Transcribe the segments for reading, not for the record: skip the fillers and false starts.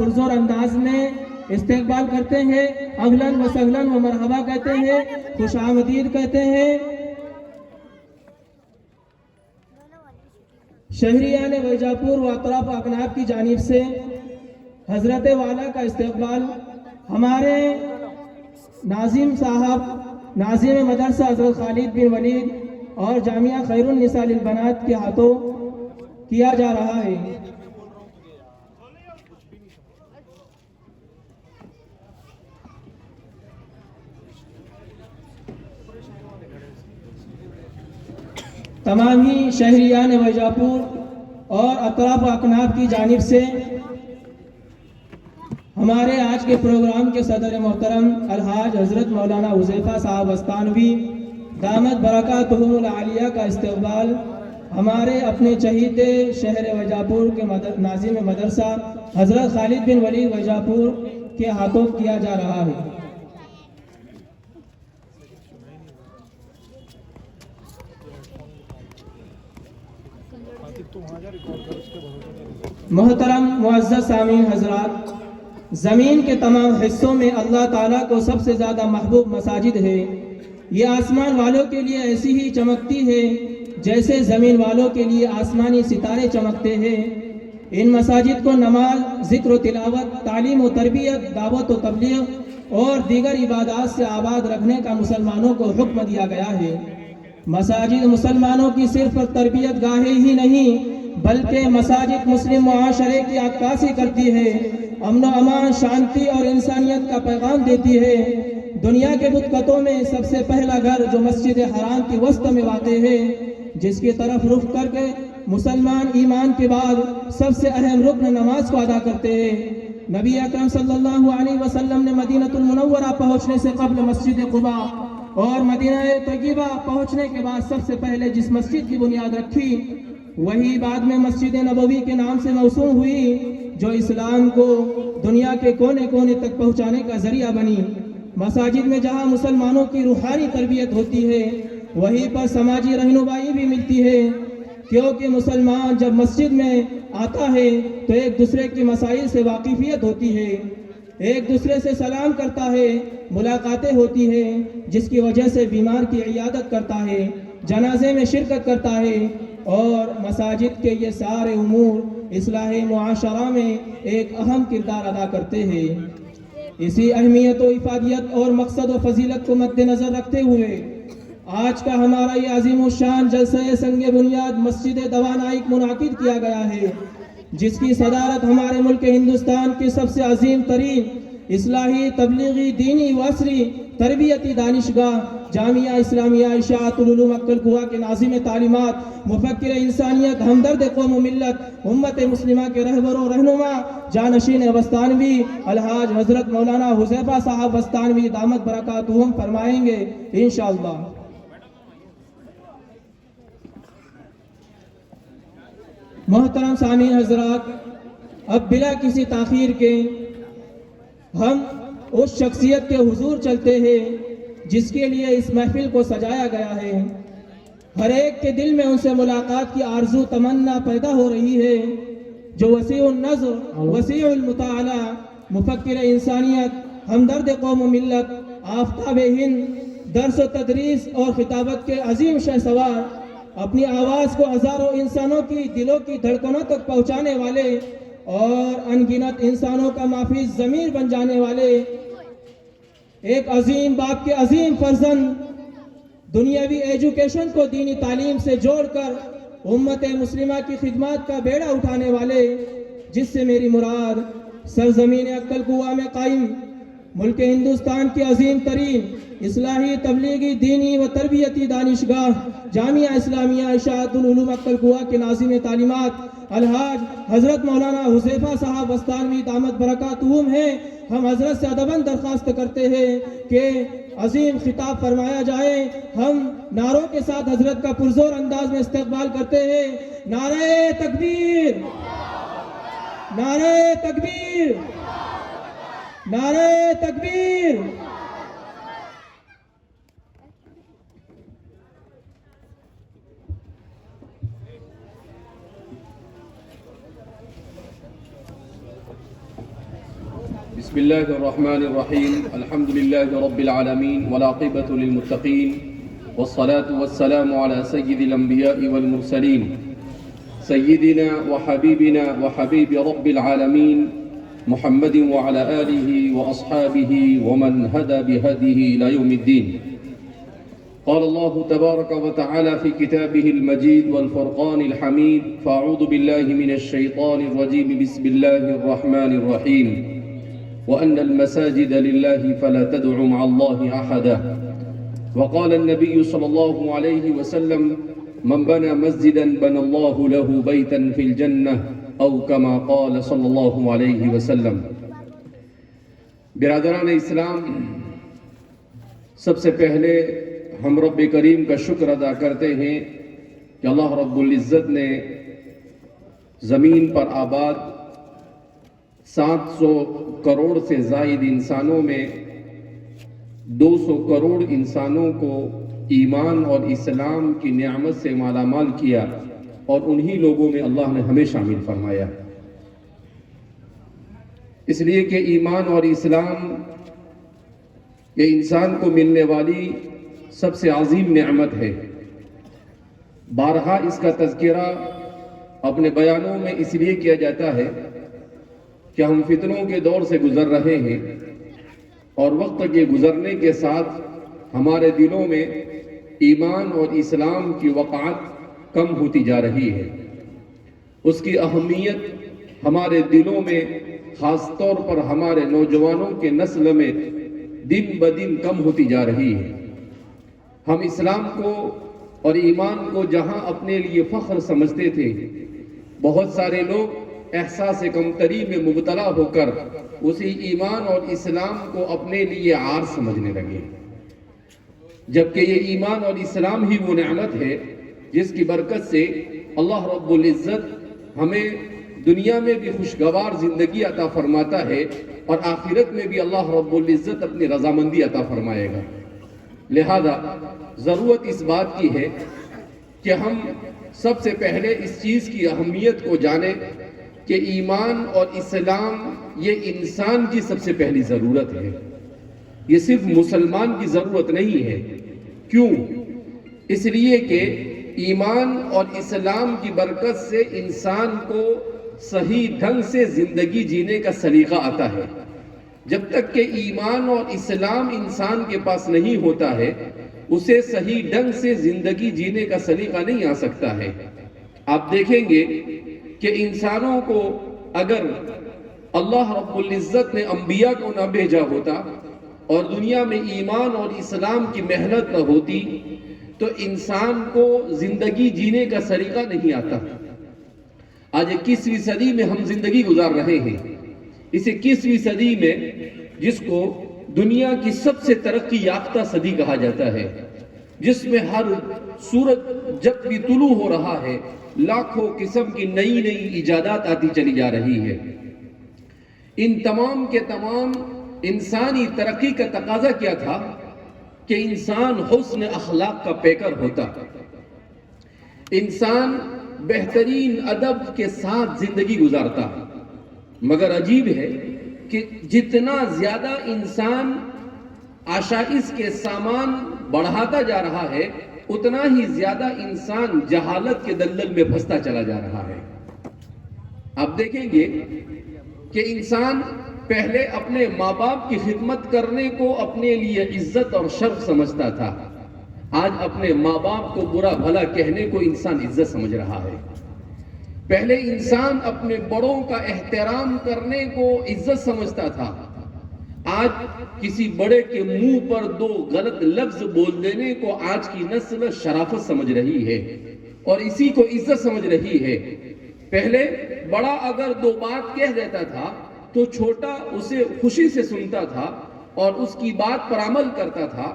پرزور انداز میں استقبال کرتے ہیں، اہلاً و سہلاً و مرحبا کہتے ہیں، خوش آمدید کہتے ہیں۔ شہریان ویجاپور و اطراف اکناف کی جانب سے حضرت والا کا استقبال ہمارے ناظم صاحب، ناظم مدرسہ حضرت خالد بن ولید اور جامعہ خیر النساء للبنات کے ہاتھوں کیا جا رہا ہے۔ تمام ہی شہریان ویجاپور اور اطراف و اکناف کی جانب سے ہمارے آج کے پروگرام کے صدر محترم الحاج حضرت مولانا حذیفہ صاحب استانوی دامت برکاتہم العالیہ کا استقبال ہمارے اپنے چہیتے شہر ویجاپور کے ناظم مدرسہ حضرت خالد بن ولید ویجاپور کے ہاتھوں کیا جا رہا ہے۔ محترم معزز سامعین حضرات، زمین کے تمام حصوں میں اللہ تعالیٰ کو سب سے زیادہ محبوب مساجد ہے۔ یہ آسمان والوں کے لیے ایسی ہی چمکتی ہے جیسے زمین والوں کے لیے آسمانی ستارے چمکتے ہیں۔ ان مساجد کو نماز، ذکر و تلاوت، تعلیم و تربیت، دعوت و تبلیغ اور دیگر عبادات سے آباد رکھنے کا مسلمانوں کو حکم دیا گیا ہے۔ مساجد مسلمانوں کی صرف تربیت گاہیں ہی نہیں بلکہ مساجد مسلم معاشرے کی عکاسی کرتی ہے، امن و امان، شانتی اور انسانیت کا پیغام دیتی ہے۔ دنیا کے بدقطوں میں سب سے پہلا گھر جو مسجد حرام کی وسط میں واقع ہے، جس کی طرف رخ کر کے مسلمان ایمان کے بعد سب سے اہم رکن نماز کو ادا کرتے ہیں۔ نبی اکرم صلی اللہ علیہ وسلم نے مدینہ المنورہ پہنچنے سے قبل مسجد قباء اور مدینہ طیبہ پہنچنے کے بعد سب سے پہلے جس مسجد کی بنیاد رکھی وہی بعد میں مسجد نبوی کے نام سے موسوم ہوئی، جو اسلام کو دنیا کے کونے کونے تک پہنچانے کا ذریعہ بنی۔ مساجد میں جہاں مسلمانوں کی روحانی تربیت ہوتی ہے وہیں پر سماجی رہنمائی بھی ملتی ہے، کیونکہ مسلمان جب مسجد میں آتا ہے تو ایک دوسرے کے مسائل سے واقفیت ہوتی ہے، ایک دوسرے سے سلام کرتا ہے، ملاقاتیں ہوتی ہیں، جس کی وجہ سے بیمار کی عیادت کرتا ہے، جنازے میں شرکت کرتا ہے، اور مساجد کے یہ سارے امور اصلاح معاشرہ میں ایک اہم کردار ادا کرتے ہیں۔ اسی اہمیت و افادیت اور مقصد و فضیلت کو مد نظر رکھتے ہوئے آج کا ہمارا یہ عظیم الشان جلسہ سنگ بنیاد مسجد دوانائک منعقد کیا گیا ہے، جس کی صدارت ہمارے ملک ہندوستان کے سب سے عظیم ترین اصلاحی، تبلیغی، دینی و عصری تربیتی دانشگاہ جامعہ اسلامیہ اشاعت العلوم اکل کوہ کے ناظم تعلیمات، مفکر انسانیت، ہمدرد قوم و ملت، امت مسلمہ کے رہبر و رہنما، جانشین وستانوی الحاج حضرت مولانا حذیفہ صاحب وستانوی دامت برکاتہم فرمائیں گے انشاءاللہ۔ محترم سامعین حضرات، اب بلا کسی تاخیر کے ہم اس شخصیت کے حضور چلتے ہیں جس کے لیے اس محفل کو سجایا گیا ہے۔ ہر ایک کے دل میں ان سے ملاقات کی آرزو تمنا پیدا ہو رہی ہے، جو وسیع النظر، وسیع المطالعہ، مفکر انسانیت، ہمدرد قوم و ملت، آفتاب ہند، درس و تدریس اور خطابت کے عظیم شہسوار، اپنی آواز کو ہزاروں انسانوں کی دلوں کی دھڑکنوں تک پہنچانے والے اور ان گنت انسانوں کا محافظ ضمیر بن جانے والے ایک عظیم باپ کے عظیم فرزند، دنیاوی ایجوکیشن کو دینی تعلیم سے جوڑ کر امت مسلمہ کی خدمات کا بیڑا اٹھانے والے، جس سے میری مراد سرزمین اکل کوہ میں قائم ملک ہندوستان کی عظیم ترین اصلاحی، تبلیغی، دینی و تربیتی دانشگاہ جامعہ اسلامیہ اشاعت العلوم اکل کوہ کے ناظم تعلیمات الحاج حضرت مولانا حذیفہ صاحب وستانوی دامت برکاتہم ہیں۔ ہم حضرت سے ادباً درخواست کرتے ہیں کہ عظیم خطاب فرمایا جائے۔ ہم نعروں کے ساتھ حضرت کا پرزور انداز میں استقبال کرتے ہیں۔ نعرہ تکبیر، نعرہ تکبیر، نعرہ تکبیر۔ بسم الله الرحمن الرحيم الحمد لله رب العالمين والعاقبة للمتقين والصلاة والسلام على سيد الأنبياء والمرسلين سيدنا وحبيبنا وحبيب رب العالمين محمد وعلى آله وأصحابه ومن هدى بهديه إلى يوم الدين. قال الله تبارك وتعالى في كتابه المجيد والفرقان الحميد: فأعوذ بالله من الشيطان الرجيم بسم الله الرحمن الرحيم وأن المساجد لله فلا تدعوا مع الله أحدا. وقال النبي صلى الله عليه وسلم: من بنى مسجدا بنى الله له بيتا في الجنة او كما قال صلی اللہ علیہ وسلم. برادران اسلام، سب سے پہلے ہم رب کریم کا شکر ادا کرتے ہیں کہ اللہ رب العزت نے زمین پر آباد 700 کروڑ سے زائد انسانوں میں 200 کروڑ انسانوں کو ایمان اور اسلام کی نعمت سے مالا مال کیا، اور انہی لوگوں میں اللہ نے ہمیں شامل فرمایا. اس لیے کہ ایمان اور اسلام یہ انسان کو ملنے والی سب سے عظیم نعمت ہے. بارہا اس کا تذکرہ اپنے بیانوں میں اس لیے کیا جاتا ہے کہ ہم فتنوں کے دور سے گزر رہے ہیں، اور وقت کے گزرنے کے ساتھ ہمارے دلوں میں ایمان اور اسلام کی وقعت کم ہوتی جا رہی ہے. اس کی اہمیت ہمارے دلوں میں، خاص طور پر ہمارے نوجوانوں کے نسل میں دن بدن کم ہوتی جا رہی ہے. ہم اسلام کو اور ایمان کو جہاں اپنے لیے فخر سمجھتے تھے، بہت سارے لوگ احساس کمتری میں مبتلا ہو کر اسی ایمان اور اسلام کو اپنے لیے عار سمجھنے لگے، جبکہ یہ ایمان اور اسلام ہی وہ نعمت ہے جس کی برکت سے اللہ رب العزت ہمیں دنیا میں بھی خوشگوار زندگی عطا فرماتا ہے، اور آخرت میں بھی اللہ رب العزت اپنی رضامندی عطا فرمائے گا. لہذا ضرورت اس بات کی ہے کہ ہم سب سے پہلے اس چیز کی اہمیت کو جانیں کہ ایمان اور اسلام یہ انسان کی سب سے پہلی ضرورت ہے. یہ صرف مسلمان کی ضرورت نہیں ہے. کیوں؟ اس لیے کہ ایمان اور اسلام کی برکت سے انسان کو صحیح ڈھنگ سے زندگی جینے کا سلیقہ آتا ہے. جب تک کہ ایمان اور اسلام انسان کے پاس نہیں ہوتا ہے، اسے صحیح ڈھنگ سے زندگی جینے کا سلیقہ نہیں آ سکتا ہے. آپ دیکھیں گے کہ انسانوں کو اگر اللہ رب العزت نے انبیاء کو نہ بھیجا ہوتا اور دنیا میں ایمان اور اسلام کی محنت نہ ہوتی تو انسان کو زندگی جینے کا سلیقہ نہیں آتا. آج 21ویں صدی میں ہم زندگی گزار رہے ہیں. اس 21ویں صدی میں جس کو دنیا کی سب سے ترقی یافتہ صدی کہا جاتا ہے، جس میں ہر سورج جب بھی طلوع ہو رہا ہے لاکھوں قسم کی نئی نئی ایجادات آتی چلی جا رہی ہے، ان تمام کے تمام انسانی ترقی کا تقاضا کیا تھا کہ انسان حسن اخلاق کا پیکر ہوتا، انسان بہترین ادب کے ساتھ زندگی گزارتا. مگر عجیب ہے کہ جتنا زیادہ انسان آشائش کے سامان بڑھاتا جا رہا ہے، اتنا ہی زیادہ انسان جہالت کے دلدل میں پھنستا چلا جا رہا ہے. آپ دیکھیں گے کہ انسان پہلے اپنے ماں باپ کی خدمت کرنے کو اپنے لیے عزت اور شرف سمجھتا تھا. آج اپنے ماں باپ کو برا بھلا کہنے کو انسان عزت سمجھ رہا ہے. پہلے انسان اپنے بڑوں کا احترام کرنے کو عزت سمجھتا تھا. آج کسی بڑے کے منہ پر 2 غلط لفظ بول دینے کو آج کی نسل شرافت سمجھ رہی ہے اور اسی کو عزت سمجھ رہی ہے. پہلے بڑا اگر 2 بات کہہ دیتا تھا تو چھوٹا اسے خوشی سے سنتا تھا اور اس کی بات پر عمل کرتا تھا.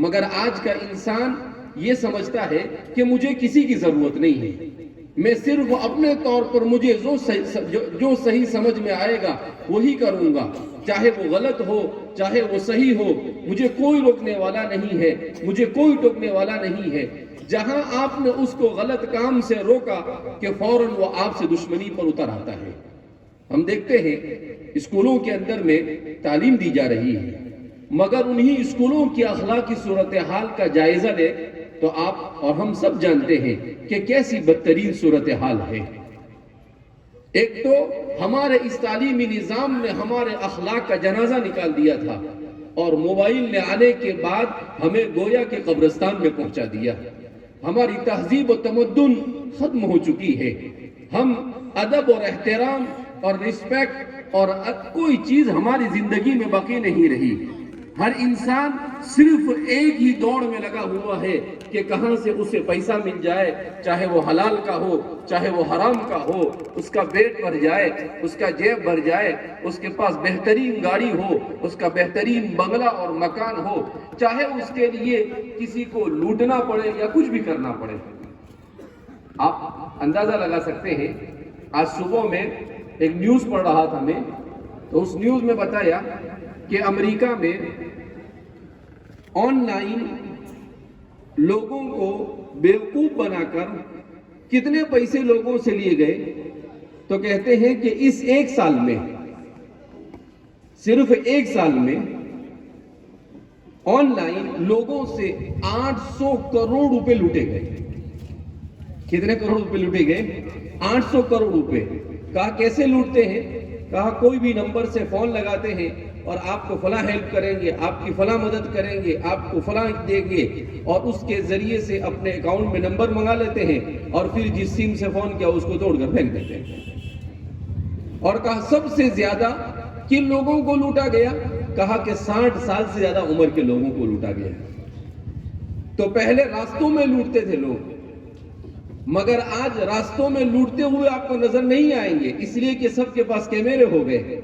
مگر آج کا انسان یہ سمجھتا ہے کہ مجھے کسی کی ضرورت نہیں ہے، میں صرف اپنے طور پر مجھے جو صحیح سمجھ میں آئے گا وہی کروں گا، چاہے وہ غلط ہو چاہے وہ صحیح ہو، مجھے کوئی روکنے والا نہیں ہے، مجھے کوئی ٹوکنے والا نہیں ہے. جہاں آپ نے اس کو غلط کام سے روکا کہ فوراً وہ آپ سے دشمنی پر اتر آتا ہے. ہم دیکھتے ہیں اسکولوں کے اندر میں تعلیم دی جا رہی ہے، مگر انہی اسکولوں کی اخلاقی صورتحال کا جائزہ لے تو آپ اور ہم سب جانتے ہیں کہ کیسی بدترین صورتحال ہے۔ ایک تو ہمارے اس تعلیمی نظام نے ہمارے اخلاق کا جنازہ نکال دیا تھا، اور موبائل نے آنے کے بعد ہمیں گویا کے قبرستان میں پہنچا دیا۔ ہماری تہذیب و تمدن ختم ہو چکی ہے، ہم ادب اور احترام اور رسپیکٹ اور کوئی چیز ہماری زندگی میں باقی نہیں رہی۔ ہر انسان صرف ایک ہی دوڑ میں لگا ہوا ہے کہ کہاں سے اسے پیسہ مل جائے، چاہے وہ حلال کا ہو چاہے وہ حرام کا ہو، اس کا پیٹ بھر جائے، اس کا جیب بھر جائے، اس کے پاس بہترین گاڑی ہو، اس کا بہترین بنگلہ اور مکان ہو، چاہے اس کے لیے کسی کو لوٹنا پڑے یا کچھ بھی کرنا پڑے۔ آپ اندازہ لگا سکتے ہیں، آج صبح میں ایک نیوز پڑھ رہا تھا میں، تو اس نیوز میں بتایا کہ امریکہ میں آن لائن لوگوں کو بیوقوف بنا کر کتنے پیسے لوگوں سے لیے گئے، تو کہتے ہیں کہ اس ایک سال میں، صرف ایک سال میں آن لائن لوگوں سے 800 کروڑ روپے لوٹے گئے۔ کتنے کروڑ روپے لوٹے گئے؟ 800 کروڑ روپے۔ کہا کیسے لوٹتے ہیں؟ کہا کوئی بھی نمبر سے فون لگاتے ہیں اور آپ کو فلاں ہیلپ کریں گے، آپ کی فلاں مدد کریں گے، آپ کو فلاں دیں گے، اور اس کے ذریعے سے اپنے اکاؤنٹ میں نمبر منگا لیتے ہیں اور پھر جس سم سے فون کیا اس کو توڑ کر پھینک دیتے ہیں۔ اور کہا سب سے زیادہ کن لوگوں کو لوٹا گیا؟ کہا کہ 60 سال سے زیادہ عمر کے لوگوں کو لوٹا گیا۔ تو پہلے راستوں میں لوٹتے تھے لوگ، مگر آج راستوں میں لوٹتے ہوئے آپ کو نظر نہیں آئیں گے، اس لیے کہ سب کے پاس کیمرے ہو گئے،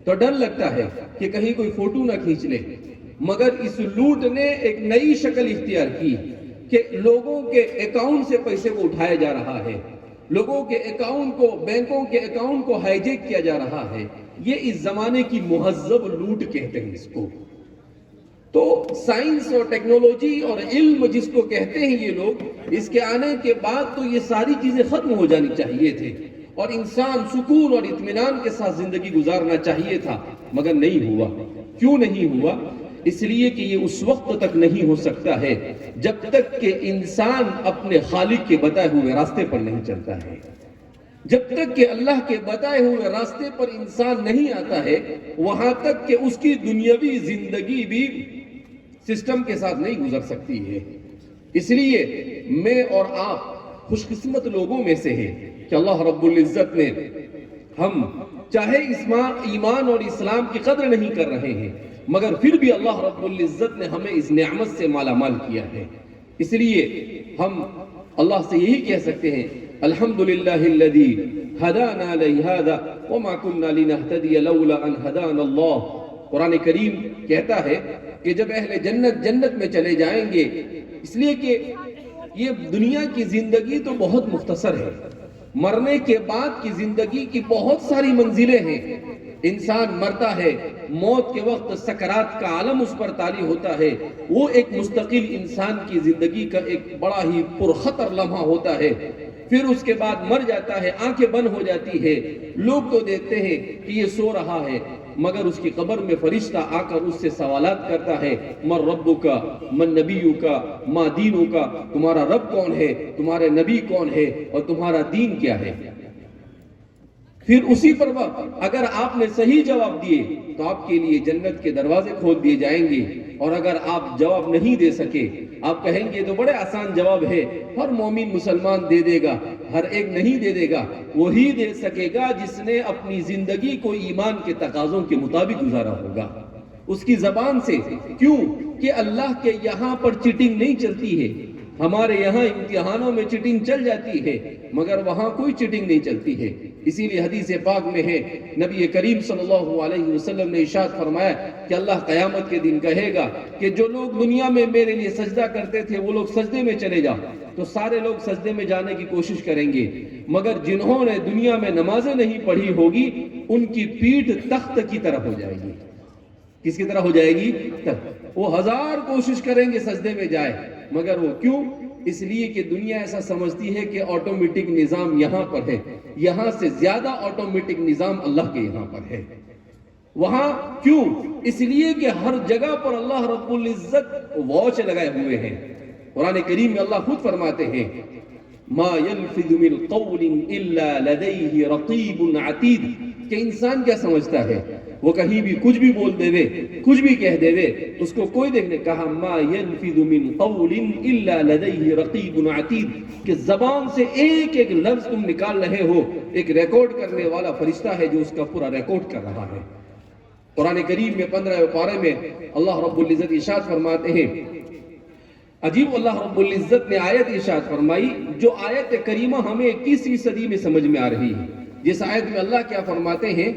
تو ڈر لگتا ہے کہ کہیں کوئی فوٹو نہ کھینچ لے۔ مگر اس لوٹ نے ایک نئی شکل اختیار کی کہ لوگوں کے اکاؤنٹ سے پیسے کو اٹھایا جا رہا ہے، لوگوں کے اکاؤنٹ کو، بینکوں کے اکاؤنٹ کو ہائی جیک کیا جا رہا ہے۔ یہ اس زمانے کی مہذب لوٹ کہتے ہیں اس کو۔ تو سائنس اور ٹیکنالوجی اور علم جس کو کہتے ہیں یہ لوگ، اس کے آنے کے بعد تو یہ ساری چیزیں ختم ہو جانی چاہیے تھے اور انسان سکون اور اطمینان کے ساتھ زندگی گزارنا چاہیے تھا، مگر نہیں ہوا۔ کیوں نہیں ہوا؟ اس لیے کہ یہ اس وقت تک نہیں ہو سکتا ہے جب تک کہ انسان اپنے خالق کے بتائے ہوئے راستے پر نہیں چلتا ہے۔ جب تک کہ اللہ کے بتائے ہوئے راستے پر انسان نہیں آتا ہے، وہاں تک کہ اس کی دنیاوی زندگی بھی سسٹم کے ساتھ نہیں گزر سکتی ہے۔ اس لیے میں اور آپ خوش قسمت لوگوں میں سے ہیں کہ اللہ رب العزت نے، ہم چاہے ایمان اور اسلام کی قدر نہیں کر رہے ہیں، مگر پھر بھی اللہ رب العزت نے ہمیں اس نعمت سے مالا مال کیا ہے۔ اس لیے ہم اللہ سے یہی کہہ سکتے ہیں، الحمدللہ الذی ہدانا لہذا وما كنا لنہتدی لولا ان ہدانا اللہ۔ قرآن کریم کہتا ہے کہ جب اہل جنت میں چلے جائیں گے، اس لیے کہ یہ دنیا کی زندگی تو بہت مختصر ہے، مرنے کے بعد کی زندگی کی بہت ساری منزلیں ہیں۔ انسان مرتا ہے، موت کے وقت سکرات کا عالم اس پر طاری ہوتا ہے، وہ ایک مستقل انسان کی زندگی کا ایک بڑا ہی پرخطر لمحہ ہوتا ہے۔ پھر اس کے بعد مر جاتا ہے، آنکھیں بند ہو جاتی ہے، لوگ تو دیکھتے ہیں کہ یہ سو رہا ہے، مگر اس کی قبر میں فرشتہ آ کر اس سے سوالات کرتا ہے، من ربک، من نبیک، ما دینک، تمہارا رب کون ہے، تمہارے نبی کون ہے، اور تمہارا دین کیا ہے۔ پھر اسی پر اگر آپ نے صحیح جواب دیے تو آپ کے لیے جنت کے دروازے کھول دیے جائیں گے، اور اگر آپ جواب نہیں دے سکے، آپ کہیں گے تو بڑے آسان جواب ہے، ہر مومن مسلمان دے دے گا، ہر ایک نہیں دے دے گا، وہی دے سکے گا جس نے اپنی زندگی کو ایمان کے تقاضوں کے مطابق گزارا ہوگا، اس کی زبان سے۔ کیوں کہ اللہ کے یہاں پر چیٹنگ نہیں چلتی ہے، ہمارے یہاں امتحانوں میں چیٹنگ چل جاتی ہے، مگر وہاں کوئی چیٹنگ نہیں چلتی ہے۔ اسی لیے حدیث پاک میں ہے، نبی کریم صلی اللہ علیہ وسلم نے ارشاد فرمایا کہ اللہ قیامت کے دن کہے گا کہ جو لوگ دنیا میں میرے لیے سجدہ کرتے تھے وہ لوگ سجدے میں چلے جاؤ، تو سارے لوگ سجدے میں جانے کی کوشش کریں گے، مگر جنہوں نے دنیا میں نمازیں نہیں پڑھی ہوگی ان کی پیٹھ تخت کی طرح ہو جائے گی۔ کس کی طرح ہو جائے گی؟ وہ ہزار کوشش کریں گے سجدے میں جائے، مگر وہ کیوں؟ اس لیے کہ دنیا ایسا سمجھتی ہے کہ آٹومیٹک نظام یہاں پر ہے، یہاں سے زیادہ آٹومیٹک نظام اللہ کے یہاں پر ہے۔ وہاں کیوں؟ اس لیے کہ ہر جگہ پر اللہ رب العزت واچ لگائے ہوئے ہیں۔ قرآن کریم میں اللہ خود فرماتے ہیں ما يلفظ من قول الا لديه رقیب عتید، کہ انسان کیا سمجھتا ہے، وہ کہیں بھی کچھ بھی بول دے وے، کچھ بھی کہہ دے وے، اس کو کوئی دیکھنے، کہا ما يلفظ من قول الا لديه رقیب عتید، کہ زبان سے ایک ایک لفظ تم نکال رہے ہو، ایک ریکارڈ کرنے والا فرشتہ ہے جو اس کا پورا ریکارڈ کر رہا ہے۔ قرآن کریم میں 15 پارے میں اللہ رب العزت ارشاد فرماتے ہیں، عجیب، اللہ رب العزت نے آیت ارشاد فرمائی جو آیت کریمہ ہمیں 21ویں صدی میں سمجھ میں آ رہی ہے، جس آیت میں اللہ کیا فرماتے ہیں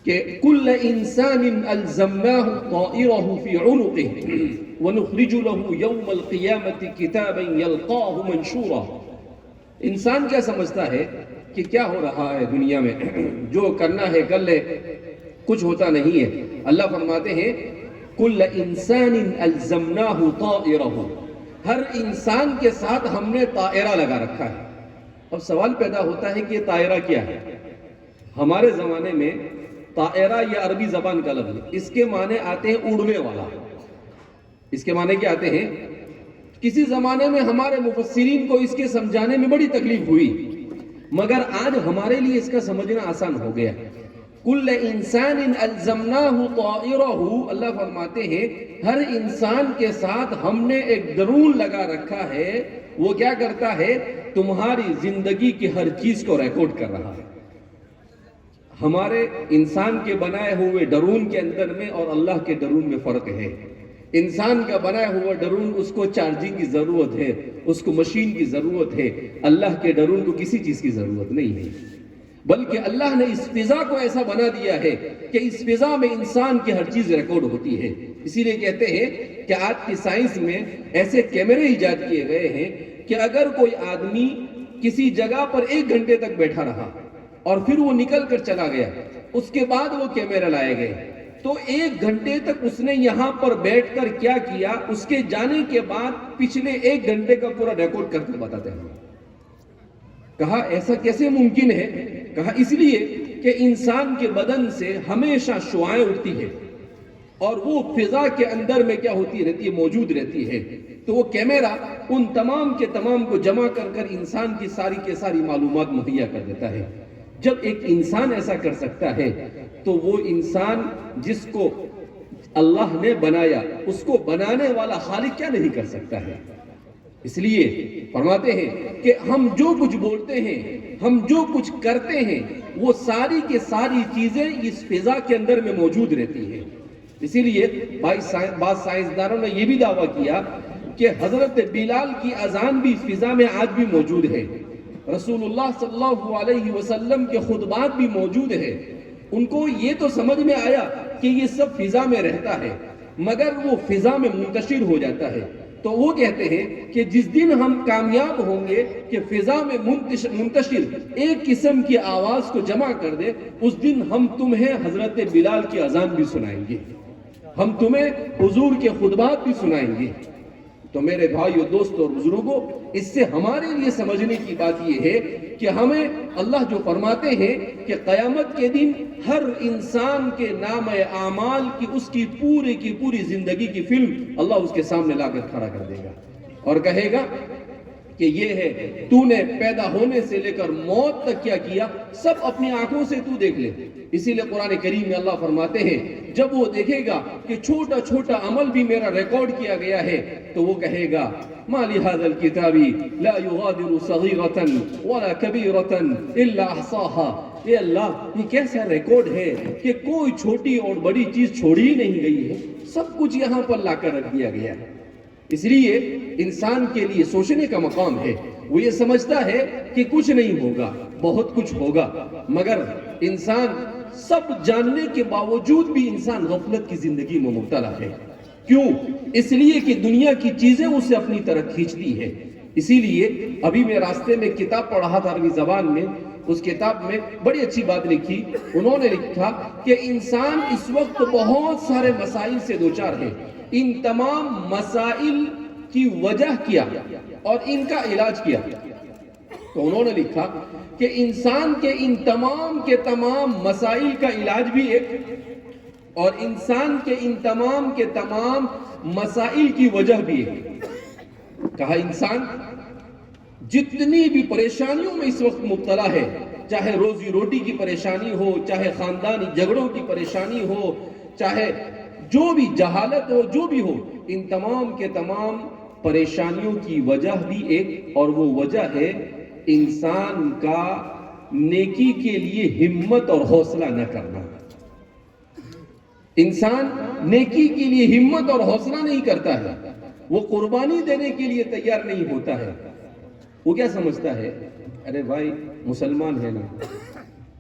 کہ کل انسان الزمناه طائره في عنقه ونخرج له يوم القيامة كتابا يلقاه منشورا۔ انسان کیا سمجھتا ہے کہ کیا ہو رہا ہے دنیا میں، جو کرنا ہے کر لے، کچھ ہوتا نہیں ہے۔ اللہ فرماتے ہیں کل انسان الزمناه طائره، ہر انسان کے ساتھ ہم نے طائرہ لگا رکھا ہے۔ اب سوال پیدا ہوتا ہے کہ یہ طائرہ کیا ہے؟ ہمارے زمانے میں طائرہ یہ عربی زبان کا لفظ ہے، اس کے معنی آتے ہیں اڑنے والا۔ اس کے معنی کیا آتے ہیں؟ کسی زمانے میں ہمارے مفسرین کو اس کے سمجھانے میں بڑی تکلیف ہوئی، مگر آج ہمارے لیے اس کا سمجھنا آسان ہو گیا۔ کل انسان الزمناه طائره، اللہ فرماتے ہیں ہر انسان کے ساتھ ہم نے ایک ڈرون لگا رکھا ہے، وہ کیا کرتا ہے؟ تمہاری زندگی کی ہر چیز کو ریکارڈ کر رہا ہے۔ ہمارے انسان کے بنائے ہوئے ڈرون کے اندر میں اور اللہ کے ڈرون میں فرق ہے۔ انسان کا بنایا ہوا ڈرون اس کو چارجنگ کی ضرورت ہے، اس کو مشین کی ضرورت ہے، اللہ کے ڈرون کو کسی چیز کی ضرورت نہیں ہے، بلکہ اللہ نے اس فضا کو ایسا بنا دیا ہے کہ اس فضا میں انسان کی ہر چیز ریکارڈ ہوتی ہے۔ اسی لیے کہتے ہیں کہ آج کی سائنس میں ایسے کیمرے ایجاد کیے گئے ہیں کہ اگر کوئی آدمی کسی جگہ پر 1 گھنٹے تک بیٹھا رہا اور پھر وہ نکل کر چلا گیا، اس کے بعد وہ کیمرہ لائے گئے تو 1 گھنٹے تک اس نے یہاں پر بیٹھ کر کیا کیا، اس کے جانے کے بعد پچھلے 1 گھنٹے کا پورا ریکارڈ کر کے بتاتے ہیں۔ کہا ایسا کیسے ممکن ہے؟ کہا اس لیے کہ انسان کے بدن سے ہمیشہ شعاعیں اٹھتی ہے اور وہ فضا کے اندر میں کیا ہوتی رہتی ہے؟ موجود رہتی ہے۔ تو وہ کیمرہ ان تمام کے تمام کو جمع کر کر انسان کی ساری کے ساری معلومات مہیا کر دیتا ہے۔ جب ایک انسان ایسا کر سکتا ہے تو وہ انسان جس کو اللہ نے بنایا، اس کو بنانے والا خالق کیا نہیں کر سکتا ہے؟ اس لیے فرماتے ہیں کہ ہم جو کچھ بولتے ہیں، ہم جو کچھ کرتے ہیں، وہ ساری کے ساری چیزیں اس فضا کے اندر میں موجود رہتی ہیں۔ اسی لیے بعض سائنسدانوں نے یہ بھی دعویٰ کیا کہ حضرت بلال کی اذان بھی اس فضا میں آج بھی موجود ہے، رسول اللہ صلی اللہ علیہ وسلم کے خطبات بھی موجود ہے۔ ان کو یہ تو سمجھ میں آیا کہ یہ سب فضا میں رہتا ہے، مگر وہ فضا میں منتشر ہو جاتا ہے۔ تو وہ کہتے ہیں کہ جس دن ہم کامیاب ہوں گے کہ فضا میں منتشر ایک قسم کی آواز کو جمع کر دے، اس دن ہم تمہیں حضرت بلال کی اذان بھی سنائیں گے، ہم تمہیں حضور کے خطبات بھی سنائیں گے۔ تو میرے بھائیو، دوستو اور بزرگوں، اس سے ہمارے لیے سمجھنے کی بات یہ ہے کہ ہمیں اللہ جو فرماتے ہیں کہ قیامت کے دن ہر انسان کے نام اعمال کی اس کی پوری زندگی کی فلم اللہ اس کے سامنے لا کر کھڑا کر دے گا اور کہے گا کہ یہ ہے، تو نے پیدا ہونے سے لے کر موت تک کیا کیا، سب اپنی آنکھوں سے تو دیکھ لے۔ اسی لیے قرآن کریم میں اللہ فرماتے ہیں جب وہ دیکھے گا کہ چھوٹا چھوٹا عمل بھی میرا ریکارڈ کیا گیا ہے تو وہ کہے گا ما لهذا الكتاب لا يغادر صغيرة ولا كبيرة الا احصاها، اے اللہ یہ کیسا ریکارڈ ہے کہ کوئی چھوٹی اور بڑی چیز چھوڑی ہی نہیں گئی ہے، سب کچھ یہاں پر لا کر رکھ دیا گیا ہے۔ اس لیے انسان کے لیے سوچنے کا مقام ہے، وہ یہ سمجھتا ہے کہ کچھ نہیں ہوگا، بہت کچھ ہوگا، مگر انسان سب جاننے کے باوجود بھی انسان غفلت کی زندگی میں مبتلا ہے۔ کیوں؟ اس لیے کہ دنیا کی چیزیں اسے اپنی طرف کھینچتی ہے۔ اسی لیے ابھی میں راستے میں کتاب پڑھ رہا تھا عربی زبان میں، اس کتاب میں بڑی اچھی بات لکھی، انہوں نے لکھا کہ انسان اس وقت بہت سارے مسائل سے دوچار ہے، ان تمام مسائل کی وجہ کیا اور ان کا علاج کیا۔ تو انہوں نے لکھا کہ انسان کے ان تمام کے تمام مسائل کا علاج بھی ایک، اور انسان کے ان تمام کے تمام مسائل کی وجہ بھی ایک۔ کہا انسان جتنی بھی پریشانیوں میں اس وقت مبتلا ہے، چاہے روزی روٹی کی پریشانی ہو، چاہے خاندانی جھگڑوں کی پریشانی ہو، چاہے جو بھی جہالت ہو، جو بھی ہو، ان تمام کے تمام پریشانیوں کی وجہ بھی ایک، اور وہ وجہ ہے انسان کا نیکی کے لیے ہمت اور حوصلہ نہ کرنا۔ انسان نیکی کے لیے ہمت اور حوصلہ نہیں کرتا ہے، وہ قربانی دینے کے لیے تیار نہیں ہوتا ہے۔ وہ کیا سمجھتا ہے، ارے بھائی مسلمان ہے نا،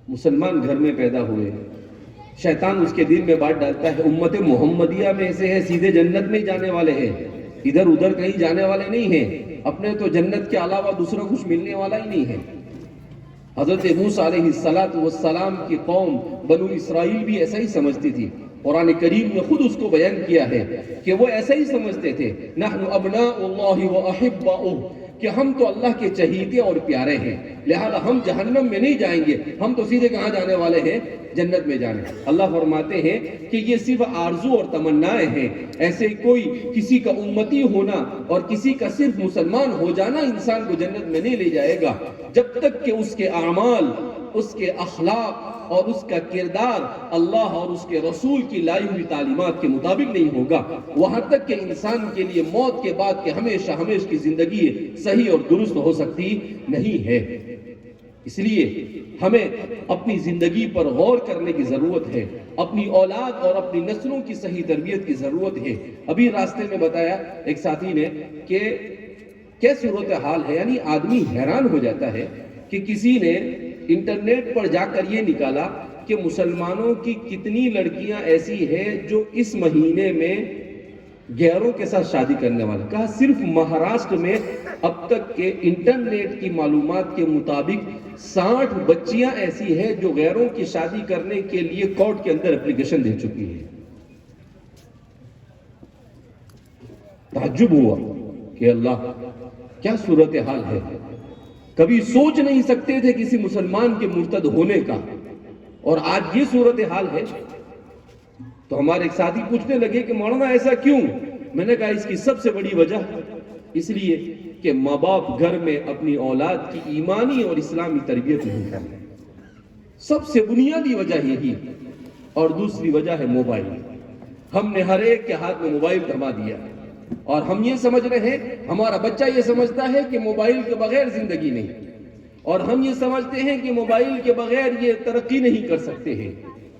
مسلمان گھر میں پیدا ہوئے، شیطان اس کے دل میں بات ڈالتا ہے امت محمدیہ میں ایسے ہیں سیدھے جنت میں جانے والے ہیں، ادھر ادھر کہیں جانے والے نہیں ہیں، اپنے تو جنت کے علاوہ دوسرا کچھ ملنے والا ہی نہیں ہے۔ حضرت موسیٰ علیہ السلام کی قوم بنو اسرائیل بھی ایسا ہی سمجھتی تھی۔ قرآن کریم نے خود اس کو بیان کیا ہے کہ وہ ایسا ہی سمجھتے تھے، نحن ابناء اللہ واحباؤہ، کہ ہم تو اللہ کے چہیتے اور پیارے ہیں، لہذا ہم جہنم میں نہیں جائیں گے، ہم تو سیدھے کہاں جانے والے ہیں، جنت میں جانے۔ اللہ فرماتے ہیں کہ یہ صرف آرزو اور تمنائیں ہیں، ایسے کوئی کسی کا امتی ہونا اور کسی کا صرف مسلمان ہو جانا انسان کو جنت میں نہیں لے جائے گا، جب تک کہ اس کے اعمال، اس کے اخلاق اور اس کا کردار اللہ اور اس کے رسول کی لائی ہوئی تعلیمات کے مطابق نہیں ہوگا، وہاں تک کہ انسان کے لیے موت کے بعد کے ہمیشہ ہمیشہ کی زندگی صحیح اور درست ہو سکتی نہیں ہے۔ اس لیے ہمیں اپنی زندگی پر غور کرنے کی ضرورت ہے، اپنی اولاد اور اپنی نسلوں کی صحیح تربیت کی ضرورت ہے۔ ابھی راستے میں بتایا ایک ساتھی نے کہ کیا صورتحال ہے، یعنی آدمی حیران ہو جاتا ہے کہ کسی نے انٹرنیٹ پر جا کر یہ نکالا کہ مسلمانوں کی کتنی لڑکیاں ایسی ہیں جو اس مہینے میں غیروں کے ساتھ شادی کرنے والا۔ کہا صرف مہاراشٹر میں اب تک کے انٹرنیٹ کی معلومات کے مطابق 60 بچیاں ایسی ہیں جو غیروں کی شادی کرنے کے لیے کورٹ کے اندر اپلیکیشن دے چکی ہیں۔ تعجب ہوا کہ اللہ کیا صورتحال ہے، کبھی سوچ نہیں سکتے تھے کسی مسلمان کے مرتد ہونے کا، اور آج یہ صورتحال ہے۔ تو ہمارے ایک ساتھی پوچھنے لگے کہ مولانا ایسا کیوں؟ میں نے کہا اس کی سب سے بڑی وجہ اس لیے کہ ماں باپ گھر میں اپنی اولاد کی ایمانی اور اسلامی تربیت نہیں کر رہے، سب سے بنیادی وجہ یہی، اور دوسری وجہ ہے موبائل۔ ہم نے ہر ایک کے ہاتھ میں موبائل تھما دیا، اور ہم یہ سمجھ رہے ہیں، ہمارا بچہ یہ سمجھتا ہے کہ موبائل کے بغیر زندگی نہیں، اور ہم یہ سمجھتے ہیں کہ موبائل کے بغیر یہ ترقی نہیں کر سکتے ہیں۔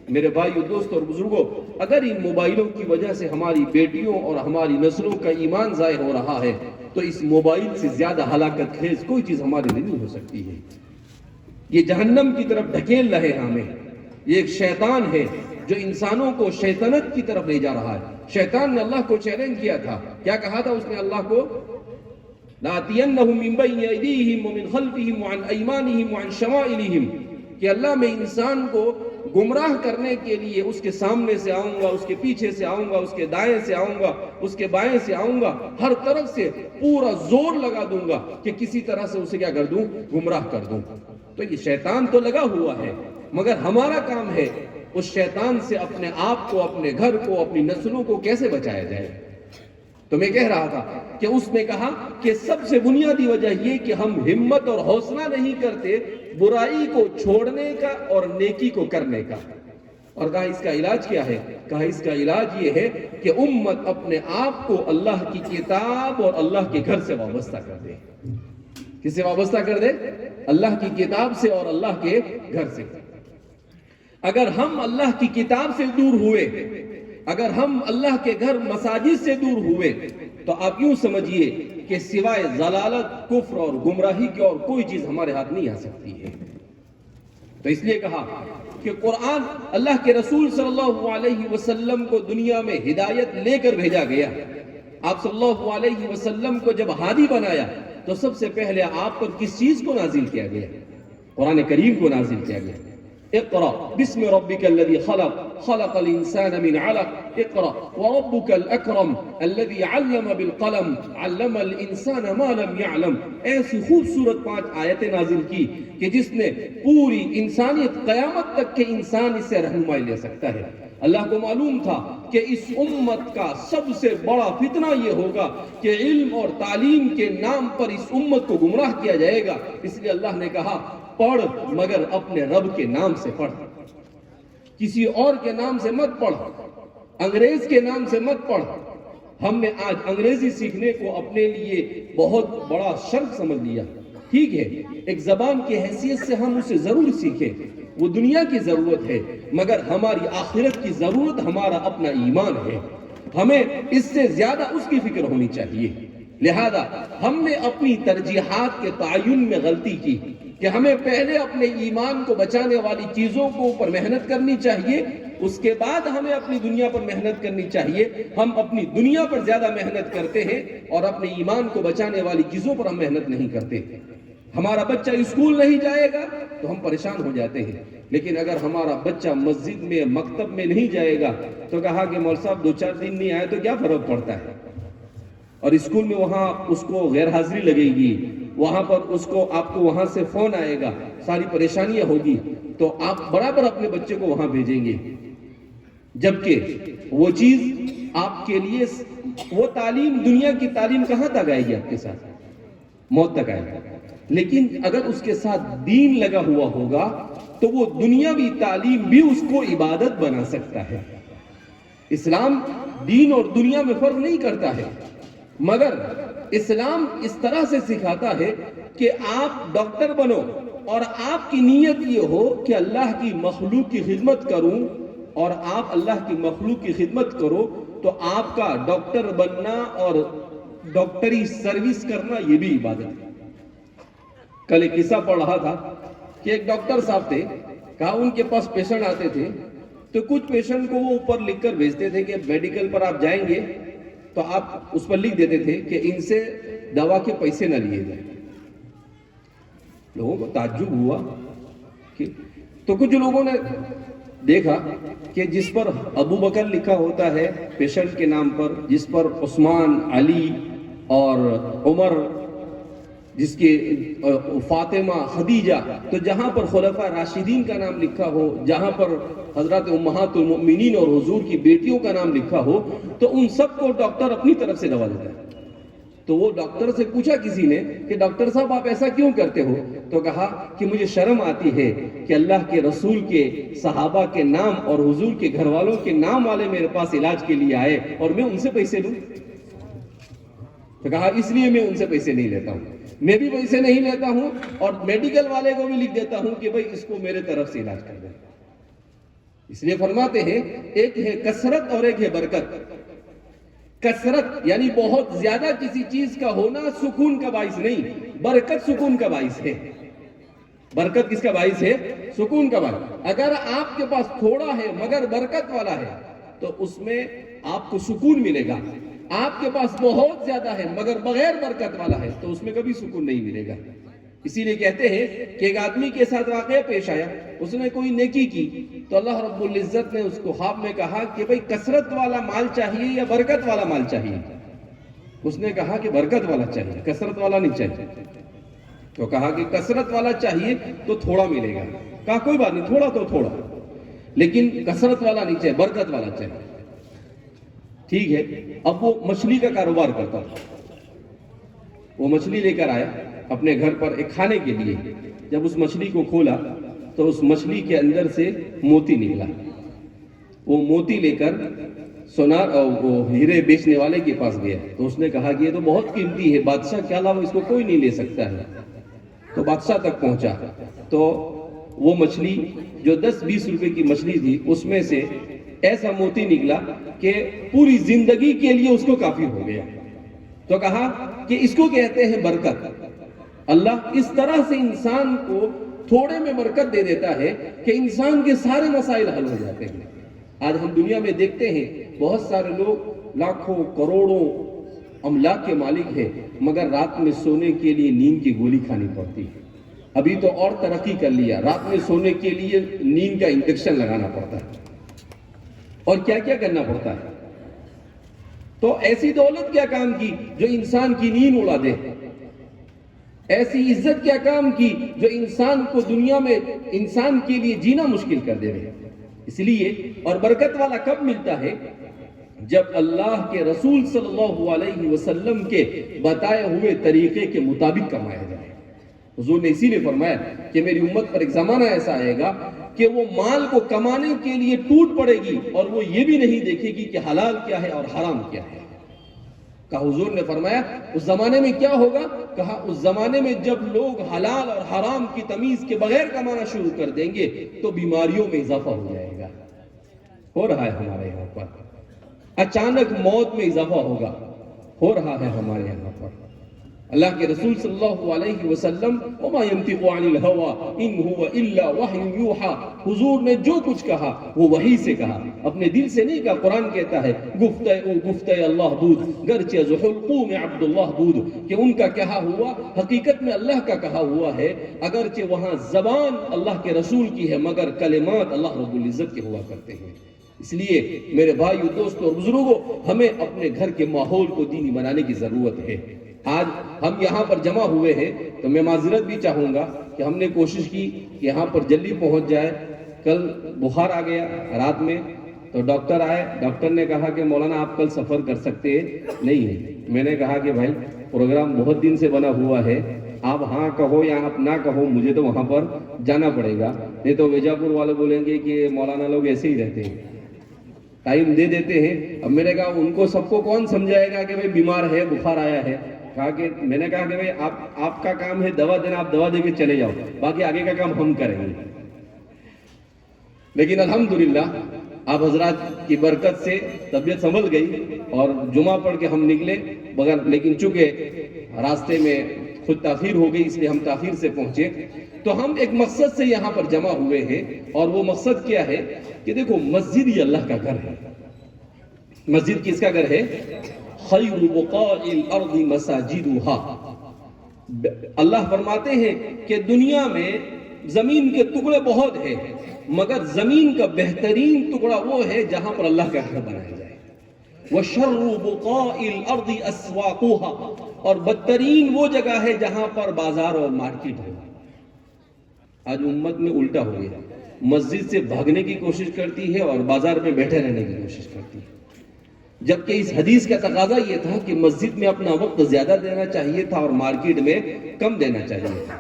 میرے بھائیو، دوستوں اور بزرگوں، اگر ان موبائلوں کی وجہ سے ہماری بیٹیوں اور ہماری نسلوں کا ایمان ضائع ہو رہا ہے، تو اس موبائل سے زیادہ ہلاکت خیز کوئی چیز ہمارے لیے نہیں ہو سکتی ہے۔ یہ جہنم کی طرف ڈھکیل رہے ہیں ہمیں، یہ ایک شیطان ہے جو انسانوں کو شیطنت کی طرف لے جا رہا ہے۔ شیطان نے اللہ کو چیلنج کیا تھا، کیا کہا تھا اس نے اللہ کو؟ لَآتِيَنَّهُم مِّن بَيْنِ أَيْدِيهِمْ وَمِنْ خَلْفِهِمْ وَعَنْ أَيْمَانِهِمْ وَعَنْ شَمَائِلِهِمْ، کہ اللہ میں انسان کو گمراہ کرنے کے لیے اس کے سامنے سے آؤں گا، اس کے پیچھے سے آؤں گا، اس کے دائیں سے آؤں گا، اس کے بائیں سے آؤں گا، ہر طرف سے پورا زور لگا دوں گا کہ کسی طرح سے اسے کیا کر دوں؟ گمراہ کر دوں۔ تو یہ شیطان تو لگا ہوا ہے، مگر ہمارا کام ہے اس شیطان سے اپنے آپ کو، اپنے گھر کو، اپنی نسلوں کو کیسے بچایا جائے۔ تو میں کہہ رہا تھا کہ اس نے کہا کہ سب سے بنیادی وجہ یہ کہ ہم ہمت اور حوصلہ نہیں کرتے برائی کو چھوڑنے کا اور نیکی کو کرنے کا۔ اور کہا اس کا علاج کیا ہے؟ کہا اس کا علاج یہ ہے کہ امت اپنے آپ کو اللہ کی کتاب اور اللہ کے گھر سے وابستہ کر دے۔ کس سے وابستہ کر دے؟ اللہ کی کتاب سے اور اللہ کے گھر سے۔ اگر ہم اللہ کی کتاب سے دور ہوئے، اگر ہم اللہ کے گھر مساجد سے دور ہوئے، تو آپ یوں سمجھیے کہ سوائے ضلالت، کفر اور گمراہی کی اور کوئی چیز ہمارے ہاتھ نہیں آ سکتی ہے۔ تو اس لیے کہا کہ قرآن اللہ کے رسول صلی اللہ علیہ وسلم کو دنیا میں ہدایت لے کر بھیجا گیا۔ آپ صلی اللہ علیہ وسلم کو جب ہادی بنایا تو سب سے پہلے آپ پر کس چیز کو نازل کیا گیا؟ قرآن کریم کو نازل کیا گیا۔ اقرأ بسم ربك الذي خلق خلق الإنسان من علق اقرأ وربك الأكرم الذي علم بالقلم علم الإنسان ما لم يعلم. ایسی خوبصورت 5 آیتیں نازل کی کہ جس نے پوری انسانیت قیامت تک کے انسان اس سے رہنمائی لے سکتا ہے. اللہ کو معلوم تھا کہ اس امت کا سب سے بڑا فتنہ یہ ہوگا کہ علم اور تعلیم کے نام پر اس امت کو گمراہ کیا جائے گا. اس لیے اللہ نے کہا پڑھ مگر اپنے رب کے نام سے پڑھ, کسی اور کے نام سے مت پڑھ, انگریز کے نام سے مت پڑھ. ہم نے آج انگریزی سیکھنے کو اپنے لیے بہت بڑا شرف سمجھ لیا. ٹھیک ہے, ایک زبان کی حیثیت سے ہم اسے ضرور سیکھیں, وہ دنیا کی ضرورت ہے, مگر ہماری آخرت کی ضرورت ہمارا اپنا ایمان ہے. ہمیں اس سے زیادہ اس کی فکر ہونی چاہیے. لہذا ہم نے اپنی ترجیحات کے تعین میں غلطی کی کہ ہمیں پہلے اپنے ایمان کو بچانے والی چیزوں کو اوپر محنت کرنی چاہیے, اس کے بعد ہمیں اپنی دنیا پر محنت کرنی چاہیے. ہم اپنی دنیا پر زیادہ محنت کرتے ہیں اور اپنے ایمان کو بچانے والی چیزوں پر ہم محنت نہیں کرتے. ہمارا بچہ اسکول نہیں جائے گا تو ہم پریشان ہو جاتے ہیں, لیکن اگر ہمارا بچہ مسجد میں مکتب میں نہیں جائے گا تو کہا کہ مول صاحب 2-4 دن نہیں آئے تو کیا فرق پڑتا ہے, اور اسکول میں وہاں اس کو غیر حاضری لگے گی, وہاں پر اس کو آپ کو وہاں سے فون آئے گا, ساری پریشانیاں ہوگی, تو آپ برابر اپنے بچے کو وہاں بھیجیں گے. جبکہ وہ چیز آپ کے لیے, وہ تعلیم, دنیا کی تعلیم کہاں تک آئے گی آپ کے ساتھ؟ موت تک آئے گا. لیکن اگر اس کے ساتھ دین لگا ہوا ہوگا تو وہ دنیاوی تعلیم بھی اس کو عبادت بنا سکتا ہے. اسلام دین اور دنیا میں فرق نہیں کرتا ہے, مگر اسلام اس طرح سے سکھاتا ہے کہ آپ ڈاکٹر بنو اور آپ کی نیت یہ ہو کہ اللہ کی مخلوق کی خدمت کروں, اور آپ اللہ کی مخلوق کی خدمت کرو تو آپ کا ڈاکٹر بننا اور ڈاکٹری سروس کرنا یہ بھی عبادت ہے. کل ایک قصہ پڑھ رہا تھا کہ ایک ڈاکٹر صاحب تھے, کہا ان کے پاس پیشنٹ آتے تھے تو کچھ پیشنٹ کو وہ اوپر لکھ کر بھیجتے تھے کہ میڈیکل پر آپ جائیں گے تو آپ اس پر لکھ دیتے تھے کہ ان سے دوا کے پیسے نہ لیے جائیں. لوگوں کو تعجب ہوا کہ, تو کچھ لوگوں نے دیکھا کہ جس پر ابو بکر لکھا ہوتا ہے پیشنٹ کے نام پر, جس پر عثمان, علی اور عمر, جس کے فاطمہ, خدیجہ, تو جہاں پر خلفاء راشدین کا نام لکھا ہو, جہاں پر حضرات امہات المؤمنین اور حضور کی بیٹیوں کا نام لکھا ہو, تو ان سب کو ڈاکٹر اپنی طرف سے دوا دیتا ہے. تو وہ ڈاکٹر سے پوچھا کسی نے کہ ڈاکٹر صاحب آپ ایسا کیوں کرتے ہو؟ تو کہا کہ مجھے شرم آتی ہے کہ اللہ کے رسول کے, صحابہ کے نام اور حضور کے گھر والوں کے نام والے میرے پاس علاج کے لیے آئے اور میں ان سے پیسے لوں. تو کہا اس لیے میں ان سے پیسے نہیں لیتا ہوں, میں بھی پیسے نہیں لیتا ہوں اور میڈیکل والے کو بھی لکھ دیتا ہوں کہ بھئی اس کو میرے طرف سے علاج کر دیں. اس لیے فرماتے ہیں ایک ہے کثرت اور ایک ہے برکت. کثرت یعنی بہت زیادہ کسی چیز کا ہونا سکون کا باعث نہیں, برکت سکون کا باعث ہے. برکت کس کا باعث ہے؟ سکون کا باعث. اگر آپ کے پاس تھوڑا ہے مگر برکت والا ہے تو اس میں آپ کو سکون ملے گا. آپ کے پاس بہت زیادہ ہے مگر بغیر برکت والا ہے تو اس میں کبھی سکون نہیں ملے گا. اسی لیے کہتے ہیں کہ ایک آدمی کے ساتھ واقعہ پیش آیا, اس نے کوئی نیکی کی تو اللہ رب العزت نے اس کو خواب میں کہا کہ بھئی کثرت والا مال چاہیے یا برکت والا مال چاہیے؟ اس نے کہا کہ برکت والا چاہیے, کثرت والا نہیں چاہیے. تو کہا کہ کثرت والا چاہیے تو تھوڑا ملے گا. کہا کوئی بات نہیں, تھوڑا تو تھوڑا, لیکن کثرت والا نہیں چاہیے, برکت والا چاہیے. ٹھیک ہے. اب وہ مچھلی کا کاروبار کرتا تھا, وہ مچھلی لے کر آیا اپنے گھر پر ایک کھانے کے لیے. جب اس مچھلی کو کھولا تو اس مچھلی کے اندر سے موتی نکلا. وہ موتی لے کر سونار وہ ہیرے بیچنے والے کے پاس گیا تو اس نے کہا کہ یہ تو بہت قیمتی ہے, بادشاہ کے علاوہ اس کو کوئی نہیں لے سکتا ہے. تو بادشاہ تک پہنچا تو وہ مچھلی جو 10-20 روپے کی مچھلی تھی اس میں سے ایسا موتی نکلا کہ پوری زندگی کے لیے اس کو کافی ہو گیا. تو کہا کہ اس کو کہتے ہیں برکت. اللہ اس طرح سے انسان کو تھوڑے میں برکت دے دیتا ہے کہ انسان کے سارے مسائل حل ہو جاتے ہیں. آج ہم دنیا میں دیکھتے ہیں بہت سارے لوگ لاکھوں کروڑوں املاک کے مالک ہیں مگر رات میں سونے کے لیے نیند کی گولی کھانی پڑتی ہے. ابھی تو اور ترقی کر لیا، رات میں سونے کے لیے نیند کا انجیکشن لگانا پڑتا ہے اور کیا کیا کرنا پڑتا ہے۔ تو ایسی دولت کیا کام کی جو انسان کی نیند اڑا دے، ایسی عزت کیا کام کی جو انسان کو دنیا میں انسان کے لیے جینا مشکل کر دے رہے۔ اس لیے اور برکت والا کب ملتا ہے؟ جب اللہ کے رسول صلی اللہ علیہ وسلم کے بتائے ہوئے طریقے کے مطابق کمایا جائے۔ حضور نے اسی لیے فرمایا کہ میری امت پر ایک زمانہ ایسا آئے گا کہ وہ مال کو کمانے کے لیے ٹوٹ پڑے گی اور وہ یہ بھی نہیں دیکھے گی کہ حلال کیا ہے اور حرام کیا ہے۔ کہا حضور نے فرمایا اس زمانے میں کیا ہوگا؟ کہا اس زمانے میں جب لوگ حلال اور حرام کی تمیز کے بغیر کمانا شروع کر دیں گے تو بیماریوں میں اضافہ ہو جائے گا۔ ہو رہا ہے ہمارے یہاں پر، اچانک موت میں اضافہ ہوگا، ہو رہا ہے ہمارے یہاں پر۔ اللہ کے رسول صلی اللہ علیہ وسلم وما ينطق عن الهوى ان هو الا وحی یوحى، حضور نے جو کچھ کہا وہ وحی سے کہا، اپنے دل سے نہیں کہا۔ قرآن کہتا ہے گفتہ اللہ بود گرچہ ذو حلقوم عبد اللہ بود، کہ ان کا کہا ہوا حقیقت میں اللہ کا کہا ہوا ہے، اگرچہ وہاں زبان اللہ کے رسول کی ہے مگر کلمات اللہ رب العزت کے ہوا کرتے ہیں۔ اس لیے میرے بھائیو، دوستوں اور بزرگوں، ہمیں اپنے گھر کے ماحول کو دینی بنانے کی ضرورت ہے۔ آج ہم یہاں پر جمع ہوئے ہیں تو میں معذرت بھی چاہوں گا کہ ہم نے کوشش کی کہ یہاں پر جلدی پہنچ جائے۔ کل بخار آ گیا رات میں تو ڈاکٹر آئے، ڈاکٹر نے کہا کہ مولانا آپ کل سفر کر سکتے نہیں ہیں۔ میں نے کہا کہ بھائی پروگرام بہت دن سے بنا ہوا ہے، آپ ہاں کہو یا آپ نہ کہو مجھے تو وہاں پر جانا پڑے گا، نہیں تو ویجاپور والے بولیں گے کہ مولانا لوگ ایسے ہی رہتے ہیں، ٹائم دے دیتے ہیں۔ اب میں نے کہا ان کو سب کو کون سمجھائے گا کہ بھائی بیمار ہے، بخار آیا ہے۔ میں نے کہا کہ بھئی آپ کا کام ہے دوا دینا، آپ دوا دے کے چلے جاؤ، باقی آگے کا کام ہم کریں گے۔ لیکن الحمدللہ آپ حضرات کی برکت سے طبیعت سنبھل گئی اور جمعہ پڑھ کے ہم نکلے بغیر، لیکن چونکہ راستے میں خود تاخیر ہو گئی اس لیے ہم تاخیر سے پہنچے۔ تو ہم ایک مقصد سے یہاں پر جمع ہوئے ہیں، اور وہ مقصد کیا ہے کہ دیکھو مسجد یہ اللہ کا گھر ہے۔ مسجد کس کا گھر ہے؟ خیر بقاء الارض مساجدها۔ اللہ فرماتے ہیں کہ دنیا میں زمین کے ٹکڑے بہت ہیں مگر زمین کا بہترین ٹکڑا وہ ہے جہاں پر اللہ کا گھر بنایا جائے۔ وَشَرُّ بُقَاءِ الْأَرْضِ أَسْوَاقُهَا، اور بدترین وہ جگہ ہے جہاں پر بازار اور مارکیٹ ہو۔ آج امت میں الٹا ہو گیا، مسجد سے بھاگنے کی کوشش کرتی ہے اور بازار میں بیٹھے رہنے کی کوشش کرتی ہے، جبکہ اس حدیث کا تقاضا یہ تھا کہ مسجد میں اپنا وقت زیادہ دینا چاہیے تھا اور مارکیٹ میں کم دینا چاہیے تھا۔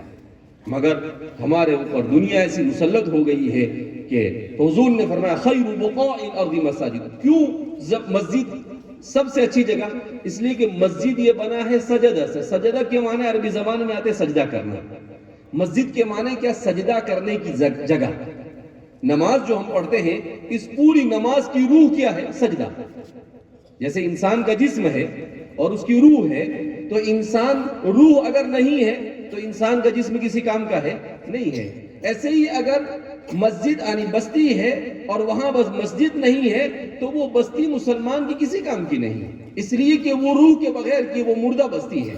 مگر ہمارے اوپر دنیا ایسی مسلط ہو گئی ہے کہ حضور نے فرمایا خیر بقاء الارض مساجد۔ کیوں مسجد سب سے اچھی جگہ؟ اس لیے کہ مسجد یہ بنا ہے سجدہ سے۔ سجدہ کے معنی عربی زبان میں آتے سجدہ کرنا، مسجد کے معنی کیا؟ سجدہ کرنے کی جگہ۔ نماز جو ہم پڑھتے ہیں اس پوری نماز کی روح کیا ہے؟ سجدہ۔ جیسے انسان کا جسم ہے اور اس کی روح ہے، تو انسان روح اگر نہیں ہے تو انسان کا جسم کسی کام کا ہے نہیں ہے۔ ایسے ہی اگر مسجد یعنی بستی ہے اور وہاں بس مسجد نہیں ہے تو وہ بستی مسلمان کی کسی کام کی نہیں، اس لیے کہ وہ روح کے بغیر کی وہ مردہ بستی ہے۔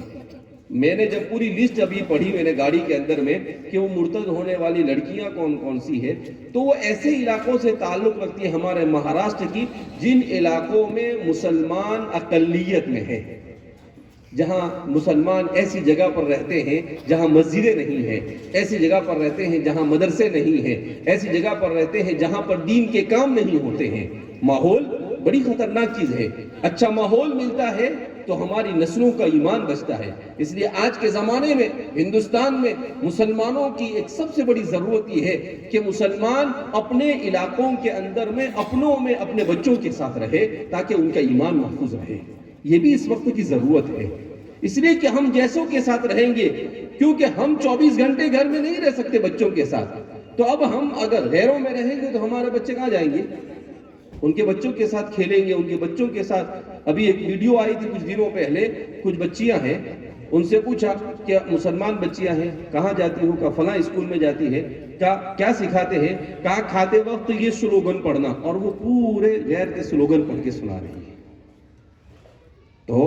میں نے جب پوری لسٹ ابھی پڑھی میں نے گاڑی کے اندر میں کہ وہ مرتد ہونے والی لڑکیاں کون کون سی ہے، تو وہ ایسے علاقوں سے تعلق رکھتی ہے ہمارے مہاراشٹر کی جن علاقوں میں مسلمان اقلیت میں ہے، جہاں مسلمان ایسی جگہ پر رہتے ہیں جہاں مسجدیں نہیں ہیں، ایسی جگہ پر رہتے ہیں جہاں مدرسے نہیں ہیں، ایسی جگہ پر رہتے ہیں جہاں پر دین کے کام نہیں ہوتے ہیں۔ ماحول بڑی خطرناک چیز ہے، اچھا ماحول ملتا ہے تو ہماری نسلوں کا ایمان بچتا ہے۔ اس لیے آج کے زمانے میں ہندوستان میں مسلمانوں کی ایک سب سے بڑی ضرورت یہ ہے کہ مسلمان اپنے علاقوں کے اندر میں اپنوں میں اپنے بچوں کے ساتھ رہے تاکہ ان کا ایمان محفوظ رہے۔ یہ بھی اس وقت کی ضرورت ہے، اس لیے کہ ہم جیسوں کے ساتھ رہیں گے، کیونکہ ہم 24 گھنٹے گھر میں نہیں رہ سکتے بچوں کے ساتھ، تو اب ہم اگر غیروں میں رہیں گے تو ہمارے بچے کہاں جائیں گے؟ ان کے بچوں کے ساتھ کھیلیں گے، ان کے بچوں کے ساتھ۔ ابھی ایک ویڈیو آئی تھی کچھ دنوں پہلے، کچھ بچیاں ہیں، ان سے پوچھا کہ مسلمان بچیاں ہیں، کہاں جاتی ہو؟ کہا فلاں اسکول میں جاتی ہے۔ کہا کیا سکھاتے ہیں؟ کہا کھاتے وقت یہ سلوگن پڑھنا، اور وہ پورے غیر کے سلوگن پڑھ کے سنا رہی ہے۔ تو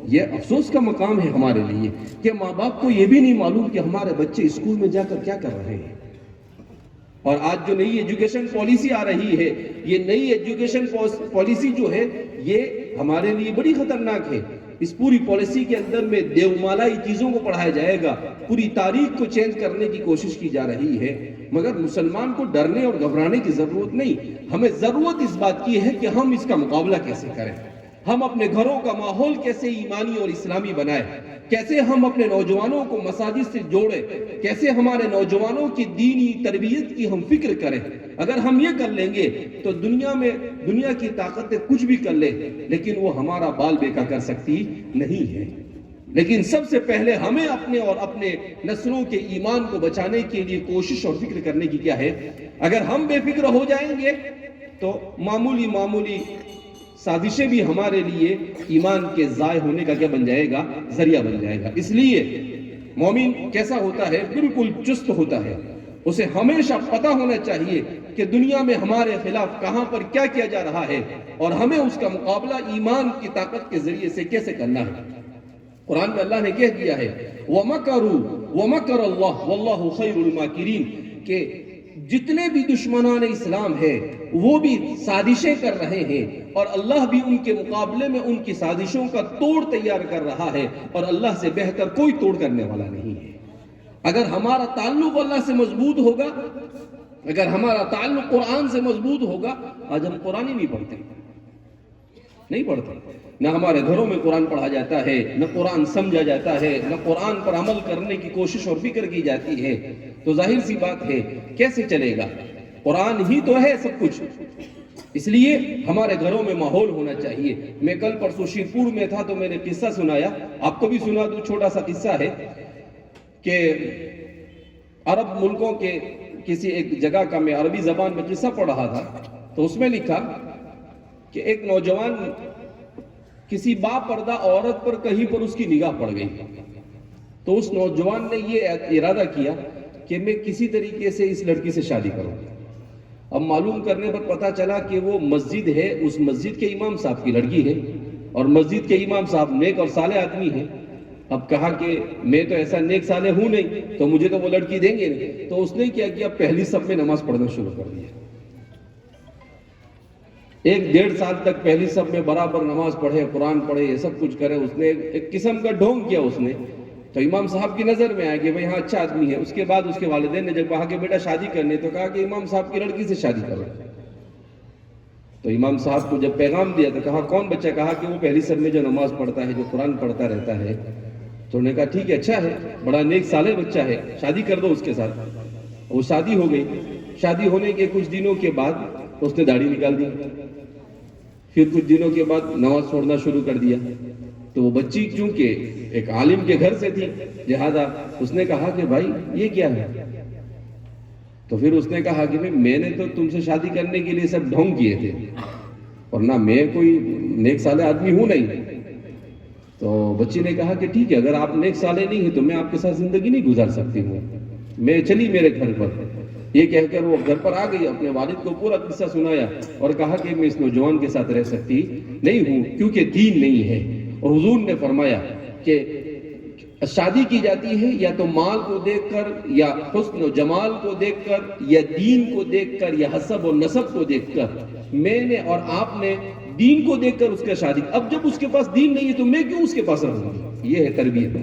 یہ افسوس کا مقام ہے ہمارے لیے کہ ماں باپ کو یہ بھی نہیں معلوم کہ ہمارے بچے اسکول میں جا کر کیا کر رہے ہیں. اور آج جو نئی ایجوکیشن پالیسی آ رہی ہے، یہ نئی ایجوکیشن پالیسی جو ہے یہ ہمارے لیے بڑی خطرناک ہے. اس پوری پالیسی کے اندر میں دیومالائی چیزوں کو پڑھایا جائے گا، پوری تاریخ کو چینج کرنے کی کوشش کی جا رہی ہے. مگر مسلمان کو ڈرنے اور گھبرانے کی ضرورت نہیں، ہمیں ضرورت اس بات کی ہے کہ ہم اس کا مقابلہ کیسے کریں، ہم اپنے گھروں کا ماحول کیسے ایمانی اور اسلامی بنائیں، کیسے ہم اپنے نوجوانوں کو مساجد سے جوڑیں، کیسے ہمارے نوجوانوں کی دینی تربیت کی ہم فکر کریں. اگر ہم یہ کر لیں گے تو دنیا کی طاقتیں کچھ بھی کر لیں لیکن وہ ہمارا بال بیکا کر سکتی نہیں ہے. لیکن سب سے پہلے ہمیں اپنے اور اپنے نسلوں کے ایمان کو بچانے کے لیے کوشش اور فکر کرنے کی کیا ہے. اگر ہم بے فکر ہو جائیں گے تو معمولی سازشیں بھی ہمارے لیے ایمان کے ضائع ہونے کا کیا بن جائے گا، ذریعہ بن جائے گا. اس لیے مومن کیسا ہوتا ہے؟ بالکل چست ہوتا ہے. اسے ہمیشہ پتہ ہونا چاہیے کہ دنیا میں ہمارے خلاف کہاں پر کیا کیا جا رہا ہے اور ہمیں اس کا مقابلہ ایمان کی طاقت کے ذریعے سے کیسے کرنا ہے. قرآن میں اللہ نے کہہ دیا ہے وَمَكَرُوا وَمَكَرَ اللَّهُ وَاللَّهُ خَيْرُ الْمَاكِرِينَ کہ جتنے بھی دشمنان اسلام ہیں وہ بھی سازشیں کر رہے ہیں اور اللہ بھی ان کے مقابلے میں ان کی سازشوں کا توڑ تیار کر رہا ہے اور اللہ سے بہتر کوئی توڑ کرنے والا نہیں ہے. اگر ہمارا تعلق اللہ سے مضبوط ہوگا، اگر ہمارا تعلق قرآن سے مضبوط ہوگا، آج ہم قرآن ہی نہیں پڑھتے، نہ ہمارے گھروں میں قرآن پڑھا جاتا ہے، نہ قرآن سمجھا جاتا ہے، نہ قرآن پر عمل کرنے کی کوشش اور فکر کی جاتی ہے. تو ظاہر سی بات ہے کیسے چلے گا؟ قرآن ہی تو ہے سب کچھ. اس لیے ہمارے گھروں میں ماحول ہونا چاہیے. میں کل پرسوں شیرپور میں تھا تو میں نے قصہ سنایا، آپ کو بھی سنا دوں. چھوٹا سا قصہ ہے کہ عرب ملکوں کے کسی ایک جگہ کا میں عربی زبان میں قصہ پڑھ رہا تھا تو اس میں لکھا کہ ایک نوجوان کسی با پردہ عورت پر کہیں پر اس کی نگاہ پڑ گئی تو اس نوجوان نے یہ ارادہ کیا کہ میں کسی طریقے سے اس لڑکی سے شادی کروں. اب معلوم کرنے پر پتا چلا کہ وہ مسجد ہے، اس مسجد کے امام صاحب کی لڑکی ہے اور مسجد کے امام صاحب نیک اور صالح آدمی ہیں. اب کہا کہ میں تو ایسا نیک صالح ہوں نہیں تو مجھے تو وہ لڑکی دیں گے نہیں. تو اس نے کیا کیا، پہلی صف میں نماز پڑھنا شروع کر دیا. 1-1.5 سال تک پہلی صف میں برابر نماز پڑھے، قرآن پڑھے، یہ سب کچھ کرے. اس نے ایک قسم کا ڈھونگ کیا اس نے. تو امام صاحب کی نظر میں آیا کہ بھئی ہاں اچھا آدمی ہے. اس کے بعد اس کے والدین نے جب کہا کہ بیٹا شادی کرنی تو کہا کہ امام صاحب کی لڑکی سے شادی کرو. تو امام صاحب کو جب پیغام دیا تو کہا کون بچہ؟ کہا کہ وہ پہلی صف میں جو نماز پڑھتا ہے، جو قرآن پڑھتا رہتا ہے. تو انہوں نے کہا ٹھیک ہے، اچھا ہے، بڑا نیک صالح بچہ ہے، شادی کر دو اس کے ساتھ. وہ شادی ہو گئی. شادی ہونے کے کچھ دنوں کے بعد اس نے داڑھی نکال دی. پھر کچھ دنوں کے بعد نماز چھوڑنا شروع کر دیا. تو وہ بچی چونکہ ایک عالم کے گھر سے تھی لہذا اس نے کہا کہ بھائی یہ کیا ہے؟ تو پھر اس نے کہا کہ میں نے تو تم سے شادی کرنے کے لیے سب ڈھونگ کیے تھے اور نہ میں کوئی نیک صالح آدمی ہوں نہیں. تو بچی نے کہا کہ ٹھیک ہے، اگر آپ نیک صالح نہیں ہیں تو میں آپ کے ساتھ زندگی نہیں گزار سکتی ہوں، میں چلی میرے گھر پر. یہ کہہ کر وہ گھر پر آ گئی، اپنے والد کو پورا قصہ سنایا اور کہا کہ میں اس نوجوان کے ساتھ رہ سکتی نہیں ہوں کیونکہ دین نہیں ہے. اور حضور نے فرمایا کہ شادی کی جاتی ہے یا تو مال کو دیکھ کر، یا حسن و جمال کو دیکھ کر، یا دین کو دیکھ کر، یا حسب و نسب کو دیکھ کر. میں نے اور آپ نے دین کو دیکھ کر اس کا شادی. اب جب اس کے پاس دین نہیں ہے تو میں کیوں اس کے پاس رہوں گا؟ یہ ہے تربیت.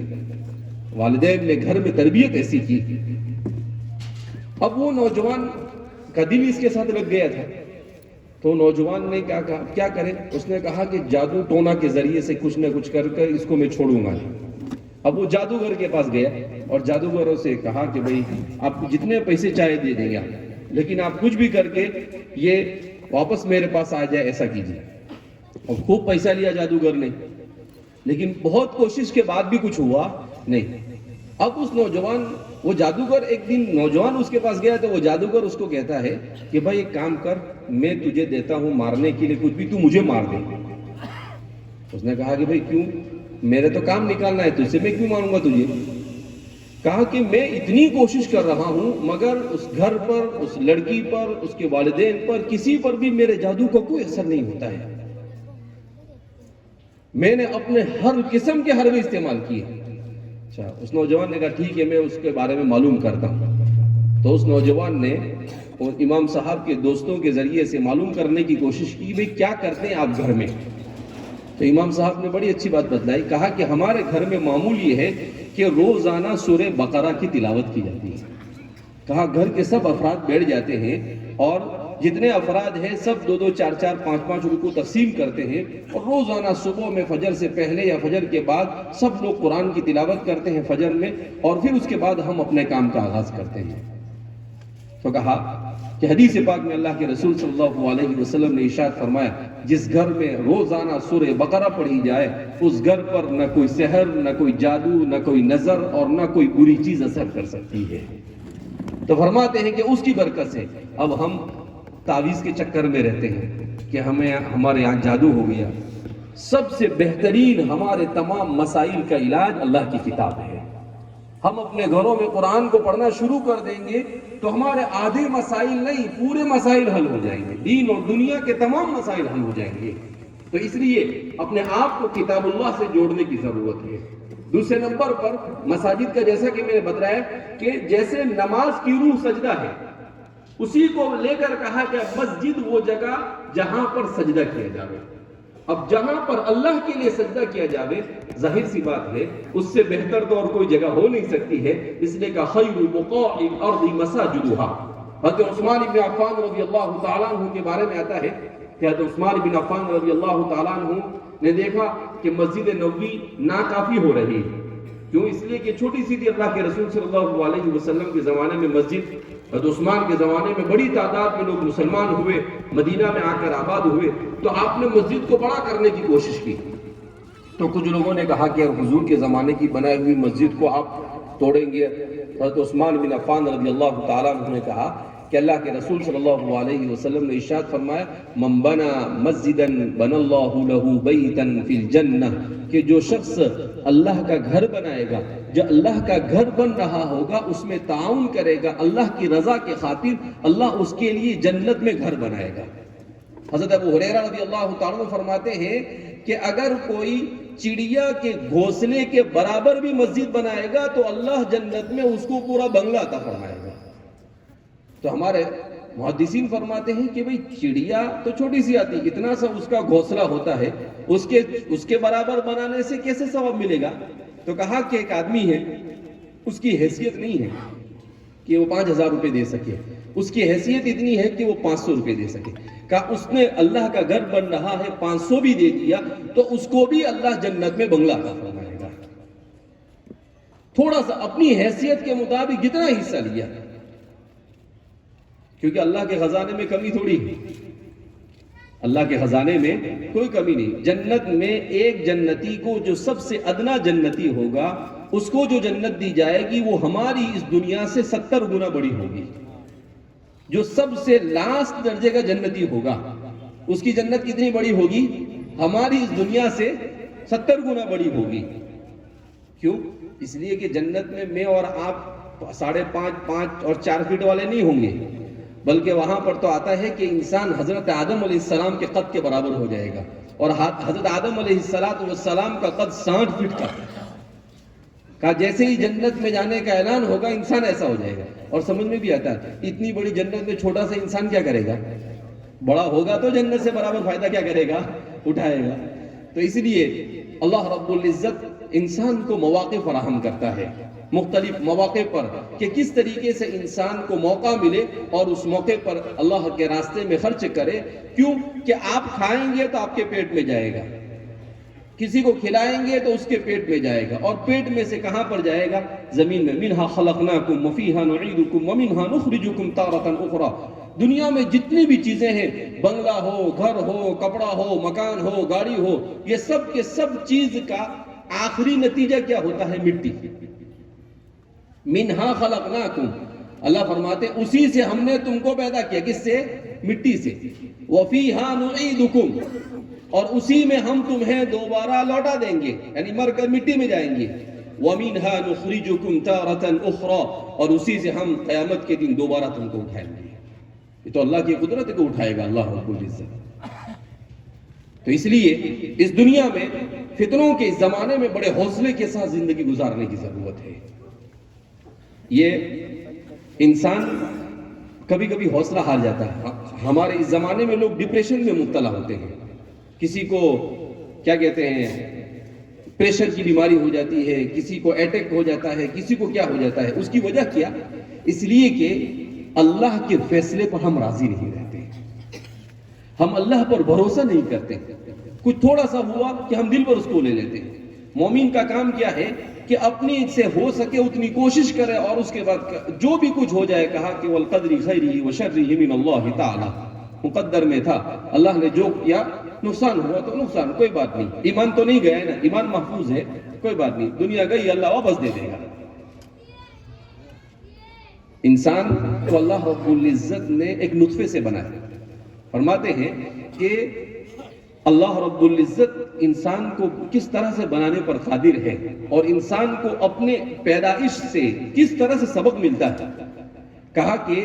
والدین نے گھر میں تربیت ایسی کی. اب وہ نوجوان کا دل اس کے ساتھ لگ گیا تھا تو نوجوان نے کیا کرے؟ اس نے کہا کہ جادو ٹونا کے ذریعے سے کچھ نہ کچھ کر کر اس کو میں چھوڑوں گا. اب وہ جادوگر کے پاس گیا اور جادوگروں سے کہا کہ بھئی آپ جتنے پیسے چاہے دے دیں گے لیکن آپ کچھ بھی کر کے یہ واپس میرے پاس آ جائے ایسا کیجیے. اور خوب پیسہ لیا جادوگر نے لیکن بہت کوشش کے بعد بھی کچھ ہوا نہیں. اب اس نوجوان، وہ جادوگر، ایک دن نوجوان اس کے پاس گیا تو وہ جادوگر اس کو کہتا ہے کہ بھائی ایک کام کر، میں تجھے دیتا ہوں مارنے کے لیے کچھ بھی، تو مجھے مار دے. اس نے کہا کہ بھائی کیوں؟ میرے تو کام نکالنا ہے تجھ سے، میں کیوں ماروں گا تجھے؟ کہا کہ میں اتنی کوشش کر رہا ہوں مگر اس گھر پر، اس لڑکی پر، اس کے والدین پر، کسی پر بھی میرے جادو کا کوئی اثر نہیں ہوتا ہے. میں نے اپنے ہر قسم کے حربے استعمال کیے. اچھا، اس نوجوان نے کہا ٹھیک ہے میں اس کے بارے میں معلوم کرتا ہوں. تو اس نوجوان نے امام صاحب کے دوستوں کے ذریعے سے معلوم کرنے کی کوشش کی بھئی کیا کرتے ہیں آپ گھر میں. تو امام صاحب نے بڑی اچھی بات بتلائی. کہا کہ ہمارے گھر میں معمول یہ ہے کہ روزانہ سورہ بقرہ کی تلاوت کی جاتی ہے. کہا گھر کے سب افراد بیٹھ جاتے ہیں اور جتنے افراد ہیں سب 2-2 4-4 5-5 رکوع تقسیم کرتے ہیں اور روزانہ صبح میں فجر سے پہلے یا فجر کے بعد سب لوگ قرآن کی تلاوت کرتے ہیں فجر میں اور پھر اس کے بعد ہم اپنے کام کا آغاز کرتے ہیں. تو کہا کہ حدیث پاک میں اللہ کے رسول صلی اللہ علیہ وسلم نے ارشاد فرمایا جس گھر میں روزانہ سورہ بقرہ پڑھی جائے اس گھر پر نہ کوئی سحر نہ کوئی جادو نہ کوئی نظر اور نہ کوئی بری چیز اثر کر سکتی ہے. تو فرماتے ہیں کہ اس کی برکت سے اب ہم تعویذ کے چکر میں رہتے ہیں کہ ہمارے یہاں جادو ہو گیا. سب سے بہترین ہمارے تمام مسائل کا علاج اللہ کی کتاب ہے. ہم اپنے گھروں میں قرآن کو پڑھنا شروع کر دیں گے تو ہمارے آدھے مسائل نہیں پورے مسائل حل ہو جائیں گے. دین اور دنیا کے تمام مسائل حل ہو جائیں گے. تو اس لیے اپنے آپ کو کتاب اللہ سے جوڑنے کی ضرورت ہے. دوسرے نمبر پر مساجد کا جیسا کہ میں نے بتایا کہ جیسے نماز کی روح سجدہ ہے اسی کو لے کر کہا کہ مسجد وہ جگہ جہاں پر سجدہ کیا جاوے. اب جہاں پر اللہ کے لیے سجدہ کیا جاوے ظاہر سی بات ہے اس سے بہتر تو اور کوئی جگہ ہو نہیں سکتی ہے. اس لیے کہ خیر بقاع الارض مساجدها. حضرت عثمان بن عفان رضی اللہ تعالیٰ عنہ کے بارے میں آتا ہے کہ حضرت عثمان بن عفان رضی اللہ تعالیٰ عنہ نے دیکھا کہ مسجد نبوی ناکافی ہو رہی ہے. کیوں؟ اس لیے کہ چھوٹی سی تھی. اللہ کے رسول صلی اللہ علیہ وسلم کے زمانے میں مسجد حضرت عثمان کے زمانے میں بڑی تعداد میں لوگ مسلمان ہوئے مدینہ میں آ کر آباد ہوئے تو آپ نے مسجد کو بڑا کرنے کی کوشش کی. تو کچھ لوگوں نے کہا کہ حضور کے زمانے کی بنائی ہوئی مسجد کو آپ توڑیں گے. حضرت عثمان بن عفان رضی اللہ تعالیٰ عنہ نے کہا کہ اللہ کے رسول صلی اللہ علیہ وسلم نے ارشاد فرمایا من بنا مسجدا بنا اللہ لہ بیتا فی الجنہ کہ جو شخص اللہ کا گھر بنائے گا جو اللہ کا گھر بن رہا ہوگا اس میں تعاون کرے گا اللہ کی رضا کے خاطر اللہ اس کے لیے جنت میں گھر بنائے گا. حضرت ابو ہریرہ رضی اللہ تعالیٰ عنہ فرماتے ہیں کہ اگر کوئی چڑیا کے گھونسلے کے برابر بھی مسجد بنائے گا تو اللہ جنت میں اس کو پورا بنگلہ عطا فرمائے گا. تو ہمارے محدثین فرماتے ہیں کہ بھئی چڑیا تو چھوٹی سی آتی ہے اتنا سا اس کا گھونسلہ ہوتا ہے اس کے برابر بنانے سے کیسے ثواب ملے گا. تو کہا کہ ایک آدمی ہے اس کی حیثیت نہیں ہے کہ وہ 5,000 روپے دے سکے اس کی حیثیت اتنی ہے کہ وہ 500 روپے دے سکے. کہا اس نے اللہ کا گھر بن رہا ہے 500 بھی دے دیا تو اس کو بھی اللہ جنت میں بنگلہ عطا فرمائے گا. تھوڑا سا اپنی حیثیت کے مطابق جتنا حصہ لیا کیونکہ اللہ کے خزانے میں کمی تھوڑی ہے. اللہ کے خزانے میں کوئی کمی نہیں. جنت میں ایک جنتی کو جو سب سے ادنا جنتی ہوگا اس کو جو جنت دی جائے گی وہ ہماری اس دنیا سے 70 گنا بڑی ہوگی. جو سب سے لاسٹ درجے کا جنتی ہوگا اس کی جنت کتنی بڑی ہوگی ہماری اس دنیا سے 70 گنا بڑی ہوگی. کیوں؟ اس لیے کہ جنت میں میں اور آپ 5.5 5 اور 4 فٹ والے نہیں ہوں گے بلکہ وہاں پر تو آتا ہے کہ انسان حضرت آدم علیہ السلام کے قد کے برابر ہو جائے گا اور حضرت آدم علیہ السلام کا قد 60 فٹ کا. کہا جیسے ہی جنت میں جانے کا اعلان ہوگا انسان ایسا ہو جائے گا. اور سمجھ میں بھی آتا ہے اتنی بڑی جنت میں چھوٹا سا انسان کیا کرے گا. بڑا ہوگا تو جنت سے برابر فائدہ کیا کرے گا اٹھائے گا. تو اس لیے اللہ رب العزت انسان کو مواقع فراہم کرتا ہے مختلف مواقع پر کہ کس طریقے سے انسان کو موقع ملے اور اس موقع پر اللہ کے راستے میں خرچ کرے. کیوں کہ آپ کھائیں گے تو آپ کے پیٹ میں جائے گا کسی کو کھلائیں گے تو اس کے پیٹ میں جائے گا اور پیٹ میں سے کہاں پر جائے گا زمین میں. منہا خلقناکم وفیہا نعیدکم ومنہا نخرجکم تارۃ اخری. دنیا میں جتنی بھی چیزیں ہیں بنگلہ ہو گھر ہو کپڑا ہو مکان ہو گاڑی ہو یہ سب کے سب چیز کا آخری نتیجہ کیا ہوتا ہے مٹی. منہا خلقناکم اللہ فرماتے اسی سے ہم نے تم کو پیدا کیا. کس سے؟ مٹی سے. وفیہا نعیدکم اور اسی میں ہم تمہیں دوبارہ لوٹا دیں گے یعنی مر کر مٹی میں جائیں گے. ومنہا نخرجکم تارۃ اخری اور اسی سے ہم قیامت کے دن دوبارہ تم کو اٹھائیں گے. یہ تو اللہ کی قدرت کو اٹھائے گا اللہ رب العزت. تو اس لیے اس دنیا میں فتنوں کے اس زمانے میں بڑے حوصلے کے ساتھ زندگی گزارنے کی ضرورت ہے. یہ انسان کبھی کبھی حوصلہ ہار جاتا ہے. ہمارے اس زمانے میں لوگ ڈپریشن میں مبتلا ہوتے ہیں. کسی کو کیا کہتے ہیں پریشر کی بیماری ہو جاتی ہے, کسی کو اٹیک ہو جاتا ہے, کسی کو کیا ہو جاتا ہے. اس کی وجہ کیا؟ اس لیے کہ اللہ کے فیصلے پر ہم راضی نہیں رہتے, ہم اللہ پر بھروسہ نہیں کرتے. کچھ تھوڑا سا ہوا کہ ہم دل پر اس کو لے لیتے ہیں. مومن کا کام کیا ہے کہ اپنی سے ہو سکے اتنی کوشش کرے, اور اس کے بعد جو بھی کچھ ہو جائے کہا کہ والقدر خیرہ وشرہ من اللہ تعالی, مقدر میں تھا, اللہ نے جو کیا, نقصان ہوا تو نقصان, کوئی بات نہیں. ایمان تو نہیں گیا ہے نا, ایمان محفوظ ہے, کوئی بات نہیں. دنیا گئی, اللہ واپس دے دے گا. انسان کو اللہ رب العزت نے ایک نطفے سے بنایا. فرماتے ہیں کہ اللہ رب العزت انسان کو کس طرح سے بنانے پر قادر ہے, اور انسان کو اپنے پیدائش سے کس طرح سے سبق ملتا ہے. کہا کہ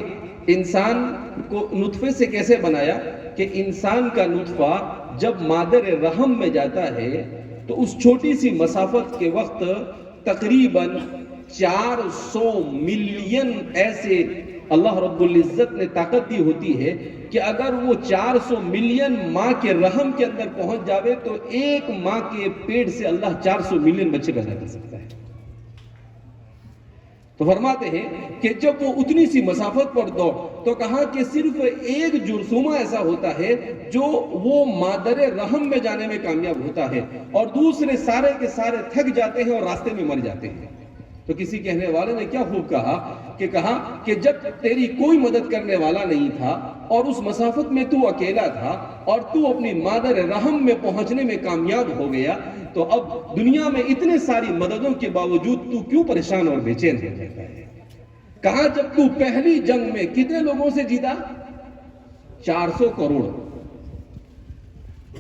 انسان کو نطفے سے کیسے بنایا کہ انسان کا نطفہ جب مادر رحم میں جاتا ہے تو اس چھوٹی سی مسافت کے وقت تقریباً 400 ملین ایسے اللہ رب العزت نے طاقت دی ہوتی ہے کہ اگر وہ 400 ملین ماں کے رحم کے اندر پہنچ جاوے تو ایک ماں کے پیٹ سے اللہ 400 ملین بچے پیدا کر سکتا ہے. تو فرماتے ہیں کہ جب وہ اتنی سی مسافت پر دوڑ, تو کہا کہ صرف ایک جرثومہ ایسا ہوتا ہے جو وہ مادر رحم میں جانے میں کامیاب ہوتا ہے, اور دوسرے سارے کے سارے تھک جاتے ہیں اور راستے میں مر جاتے ہیں. تو کسی کہنے والے نے کیا خوب کہا کہ جب تیری کوئی مدد کرنے والا نہیں تھا اور اس مسافت میں تو اکیلا تھا اور تو اپنی مادر رحم میں پہنچنے میں کامیاب ہو گیا, تو اب دنیا میں اتنے ساری مددوں کے باوجود تو کیوں پریشان اور بے چین ہو جاتا ہے. کہا جب تو پہلی جنگ میں کتنے لوگوں سے جیتا؟ 400 کروڑ,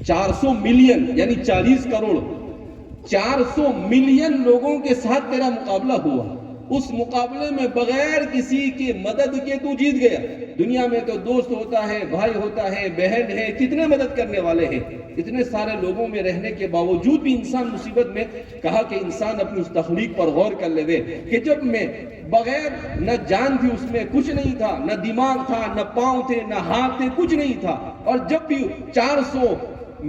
400 ملین یعنی 40 کروڑ, 400 ملین لوگوں کے ساتھ تیرا مقابلہ ہوا. اس مقابلے میں بغیر کسی کے مدد کے تو جیت گیا. دنیا میں تو دوست ہوتا ہے, بھائی ہوتا ہے, بہن ہے, کتنے مدد کرنے والے ہیں. اتنے سارے لوگوں میں رہنے کے باوجود بھی انسان مصیبت میں. کہا کہ انسان اپنی اس تخلیق پر غور کر لے کہ جب میں بغیر نہ جان تھی, اس میں کچھ نہیں تھا, نہ دماغ تھا, نہ پاؤں تھے, نہ ہاتھ تھے, کچھ نہیں تھا, اور جب بھی 400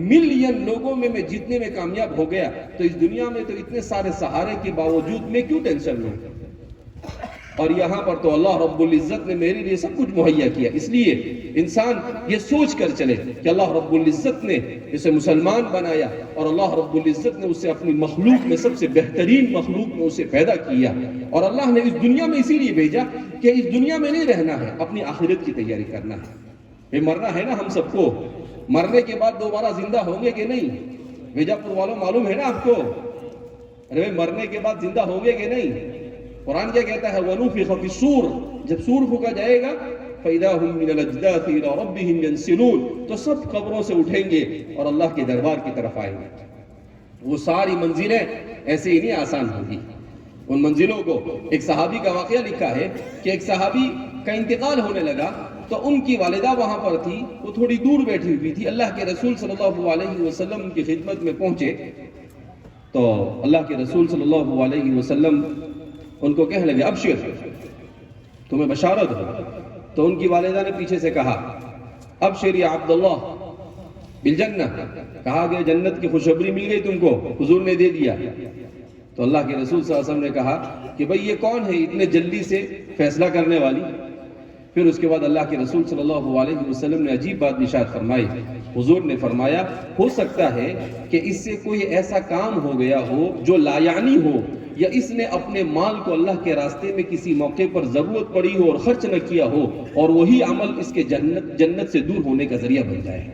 ملین لوگوں میں جیتنے میں کامیاب ہو گیا, تو اس دنیا میں تو اتنے سارے سہارے کے باوجود میں کیوں ٹینشن لوں؟ اور یہاں پر تو اللہ رب العزت نے میرے لیے سب کچھ مہیا کیا. اس لیے انسان یہ سوچ کر چلے کہ اللہ رب العزت نے اسے مسلمان بنایا, اور اللہ رب العزت نے اسے اپنی مخلوق میں سب سے بہترین مخلوق میں اسے پیدا کیا, اور اللہ نے اس دنیا میں اسی لیے بھیجا کہ اس دنیا میں نہیں رہنا ہے, اپنی آخرت کی تیاری کرنا ہے. یہ مرنا ہے نا ہم سب کو, مرنے کے بعد دوبارہ زندہ ہوں گے کہ نہیں؟ بیجاپور والوں معلوم ہے نا آپ کو, ارے مرنے کے بعد زندہ ہوں گے کہ نہیں؟ قرآن کیا کہتا ہے وَنُفِخَ فِي الصُّورِ, جب سور پھونکا جائے گا فَإِذَا هُمْ مِنَ الْأَجْدَاثِ إِلَىٰ رَبِّهِمْ يَنْسِلُونَ, تو سب قبروں سے اٹھیں گے اور اللہ کے دربار کی طرف آئیں گے. وہ ساری منزلیں ایسے ہی نہیں آسان ہوگی. ان منزلوں کو ایک صحابی کا واقعہ لکھا ہے کہ ایک صحابی کا انتقال ہونے لگا, تو ان کی والدہ وہاں پر تھی, وہ تھوڑی دور بیٹھی ہوئی تھی. اللہ کے رسول صلی اللہ علیہ وسلم کی خدمت میں پہنچے, تو اللہ کے رسول صلی اللہ علیہ وسلم ان کو کہنے لگے ابشر, تمہیں بشارت ہو. تو ان کی والدہ نے پیچھے سے کہا ابشر یا عبداللہ بالجنہ, کہا کہ جنت کی خوشخبری مل گئی تم کو, حضور نے دے دیا. تو اللہ کے رسول صلی اللہ علیہ وسلم نے کہا کہ بھئی یہ کون ہے اتنے جلدی سے فیصلہ کرنے والی؟ پھر اس کے بعد اللہ کے رسول صلی اللہ علیہ وسلم نے عجیب بات ارشاد فرمائی. حضور نے فرمایا ہو سکتا ہے کہ اس سے کوئی ایسا کام ہو گیا ہو جو لایعنی ہو, یا اس نے اپنے مال کو اللہ کے راستے میں کسی موقع پر ضرورت پڑی ہو اور خرچ نہ کیا ہو, اور وہی عمل اس کے جنت سے دور ہونے کا ذریعہ بن جائے.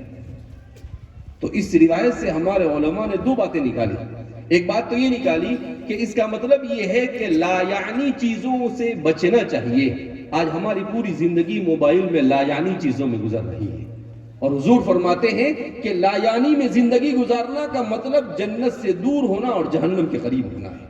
تو اس روایت سے ہمارے علماء نے دو باتیں نکالی. ایک بات تو یہ نکالی کہ اس کا مطلب یہ ہے کہ لا یعنی چیزوں سے بچنا چاہیے. آج ہماری پوری زندگی موبائل میں لا یعنی چیزوں میں گزر رہی ہے, اور حضور فرماتے ہیں کہ لا یعنی میں زندگی گزارنا کا مطلب جنت سے دور ہونا اور جہنم کے قریب ہونا ہے.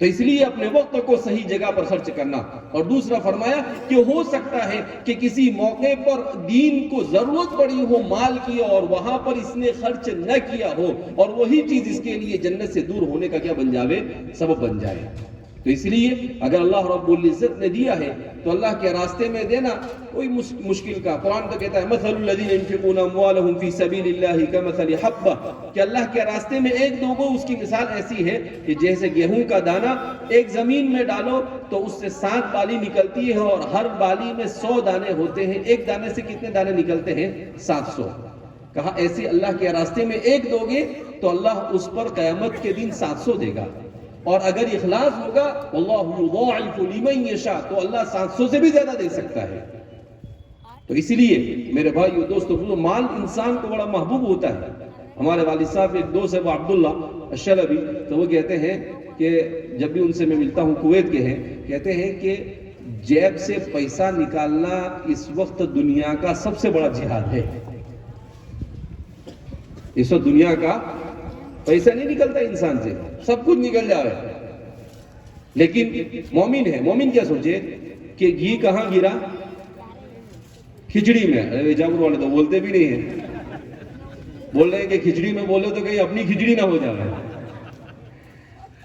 تو اس لیے اپنے وقت کو صحیح جگہ پر خرچ کرنا. اور دوسرا فرمایا کہ ہو سکتا ہے کہ کسی موقع پر دین کو ضرورت پڑی ہو مال کی اور وہاں پر اس نے خرچ نہ کیا ہو اور وہی چیز اس کے لیے جنت سے دور ہونے کا کیا بن جاوے؟ سبب بن جائے. تو اس لیے اگر اللہ رب العزت نے دیا ہے تو اللہ کے راستے میں دینا کوئی مشکل کا. قرآن تو کہتا ہے مثل الذین ينفقون اموالهم فی سبیل اللہ کمثل حبہ، کہ اللہ کے راستے میں ایک دوگو اس کی مثال ایسی ہے کہ جیسے گیہوں کا دانہ ایک زمین میں ڈالو تو اس سے 7 بالی نکلتی ہے اور ہر بالی میں 100 دانے ہوتے ہیں. ایک دانے سے کتنے دانے نکلتے ہیں؟ 700. کہا ایسے اللہ کے راستے میں ایک دو گے تو اللہ اس پر قیامت کے دن 700 دے گا. اور اگر اخلاص ہوگا واللہ یضاعف لمن یشاء تو اللہ 700 سے بھی زیادہ دے سکتا ہے. تو اسی لیے میرے بھائیو دوستو مال انسان کو بڑا محبوب ہوتا ہے. ہمارے والد صاحب ایک دوست ہے وہ عبداللہ الشلبی، تو وہ کہتے ہیں کہ جب بھی ان سے میں ملتا ہوں، کویت کے ہیں، کہتے ہیں کہ جیب سے پیسہ نکالنا اس وقت دنیا کا سب سے بڑا جہاد ہے. اس وقت دنیا کا پیسہ نہیں نکلتا انسان سے، سب کچھ نکل جائے. لیکن مومن ہے، مومن کیا سوچے کہ گھی کہاں گرا؟ کھچڑی میں. ارے جابر والے تو بولتے بھی نہیں ہیں، بول رہے ہیں کہ کھچڑی میں بولے تو کہیں اپنی کھچڑی نہ ہو جائے.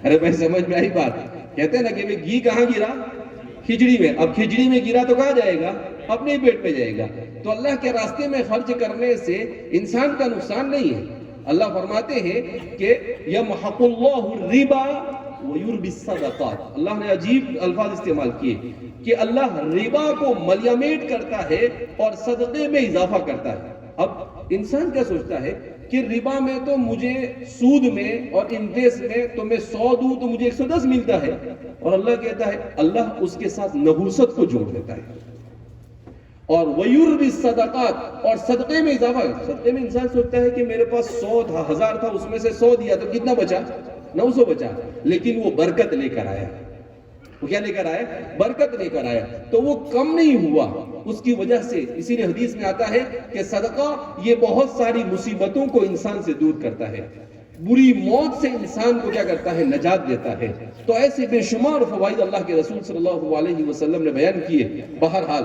ارے بھائی سمجھ میں آئی بات؟ کہتے ہیں نا کہ گھی کہاں گرا؟ کھچڑی میں. اب کھچڑی میں گرا تو کہاں جائے گا؟ اپنے ہی پیٹ میں جائے گا. تو اللہ کے راستے میں خرچ کرنے سے انسان کا نقصان نہیں ہے. اللہ فرماتے ہیں کہ یمحق اللہ الربا ویربی الصدقات. اللہ نے عجیب الفاظ استعمال کیے کہ اللہ ربا کو ملیامیٹ کرتا ہے اور صدقے میں اضافہ کرتا ہے. اب انسان کیا سوچتا ہے کہ ربا میں تو مجھے سود میں اور انٹرسٹ میں تو میں 100 دوں تو مجھے 110 ملتا ہے، اور اللہ کہتا ہے اللہ اس کے ساتھ نحوست کو جوڑ دیتا ہے. اور وَيُرْبِ الصَّدَقَاتِ اور صدقے میں اضافہ. صدقے میں انسان سوچتا ہے کہ میرے پاس 100 تھا، 1000 تھا، اس میں سے 100 دیا تو کتنا بچا؟ 900 بچا. لیکن وہ برکت لے کر آیا. وہ کیا لے کر آیا؟ برکت لے کر آیا. تو وہ کم نہیں ہوا اس کی وجہ سے. اسی لیے حدیث میں آتا ہے کہ صدقہ یہ بہت ساری مصیبتوں کو انسان سے دور کرتا ہے، بری موت سے انسان کو کیا کرتا ہے؟ نجات دیتا ہے. تو ایسے بے شمار فوائد اللہ کے رسول صلی اللہ علیہ وسلم نے بیان کیے. بہرحال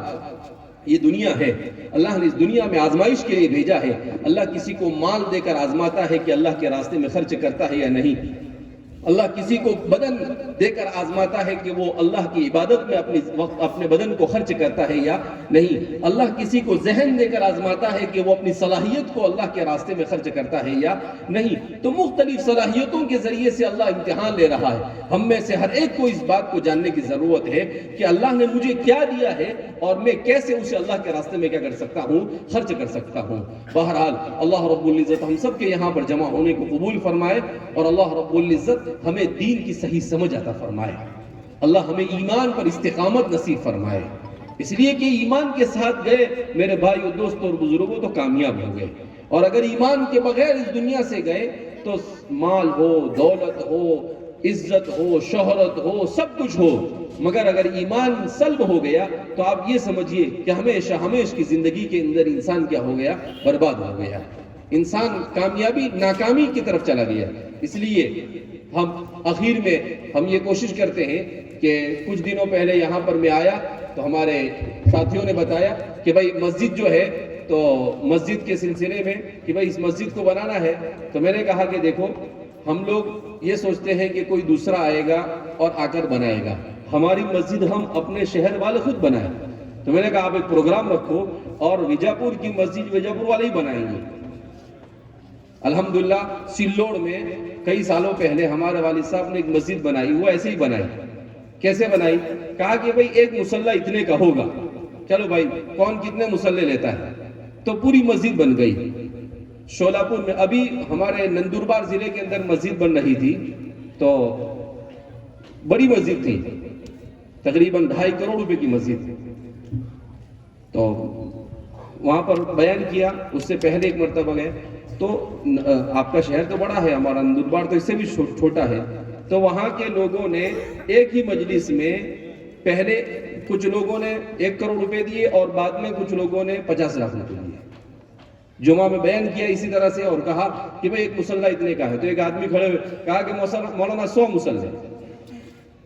یہ دنیا ہے، اللہ نے اس دنیا میں آزمائش کے لیے بھیجا ہے. اللہ کسی کو مال دے کر آزماتا ہے کہ اللہ کے راستے میں خرچ کرتا ہے یا نہیں. اللہ کسی کو بدن دے کر آزماتا ہے کہ وہ اللہ کی عبادت میں اپنے بدن کو خرچ کرتا ہے یا نہیں. اللہ کسی کو ذہن دے کر آزماتا ہے کہ وہ اپنی صلاحیت کو اللہ کے راستے میں خرچ کرتا ہے یا نہیں. تو مختلف صلاحیتوں کے ذریعے سے اللہ امتحان لے رہا ہے. ہم میں سے ہر ایک کو اس بات کو جاننے کی ضرورت ہے کہ اللہ نے مجھے کیا دیا ہے اور میں کیسے اسے اللہ کے راستے میں کیا کر سکتا ہوں؟ خرچ کر سکتا ہوں. بہرحال اللہ رب العزت ہم سب کے یہاں پر جمع ہونے کو قبول فرمائے اور اللہ رب العزت ہمیں دین کی صحیح سمجھ عطا فرمائے. اللہ ہمیں ایمان پر استقامت نصیب فرمائے. اس لیے کہ ایمان کے ساتھ گئے میرے بھائیو دوستوں اور بزرگوں تو کامیاب ہو گئے. اور اگر ایمان کے بغیر اس دنیا سے گئے تو مال ہو، دولت ہو، عزت ہو، شہرت ہو، سب کچھ ہو، مگر اگر ایمان سلب ہو گیا تو آپ یہ سمجھیے کہ ہمیشہ ہمیشہ کی زندگی کے اندر انسان کیا ہو گیا؟ برباد ہو گیا. انسان کامیابی ناکامی کی طرف چلا گیا. اس لیے ہم آخر میں ہم یہ کوشش کرتے ہیں کہ کچھ دنوں پہلے یہاں پر میں آیا تو ہمارے ساتھیوں نے بتایا کہ بھائی مسجد جو ہے تو مسجد کے سلسلے میں کہ بھائی اس مسجد کو بنانا ہے. تو میں نے کہا کہ دیکھو ہم لوگ یہ سوچتے ہیں کہ کوئی دوسرا آئے گا اور آ کر بنائے گا. ہماری مسجد ہم اپنے شہر والے خود بنائیں. تو میں نے کہا آپ ایک پروگرام رکھو اور وجاپور کی مسجد وجاپور والے ہی بنائیں گے. الحمدللہ سلوڑ میں کئی سالوں پہلے ہمارے والد صاحب نے ایک مسجد بنائی. وہ ایسے ہی بنائی. کیسے بنائی؟ کہا کہ بھائی ایک مصلی اتنے کا ہوگا، چلو بھائی کون کتنے مصلی لیتا ہے. تو پوری مسجد بن گئی. شولاپور میں ابھی ہمارے نندربار ضلع کے اندر مسجد بن رہی تھی تو بڑی مسجد تھی، تقریباً 2.5 کروڑ روپے کی مسجد. تو وہاں پر بیان کیا. اس سے پہلے ایک مرتبہ گئے تو آپ کا شہر تو بڑا ہے، ہمارا نندربار تو اس سے بھی چھوٹا ہے. تو وہاں کے لوگوں نے ایک ہی مجلس میں پہلے کچھ لوگوں نے 1 کروڑ روپے دیے اور بعد میں کچھ لوگوں نے 50 لاکھ روپے دیے. جمعہ میں بیان کیا اسی طرح سے اور کہا کہ بھئی ایک مصلی اتنے کا ہے. تو ایک آدمی کھڑے ہوئے کہا کہ مولانا 100 مصلی.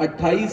28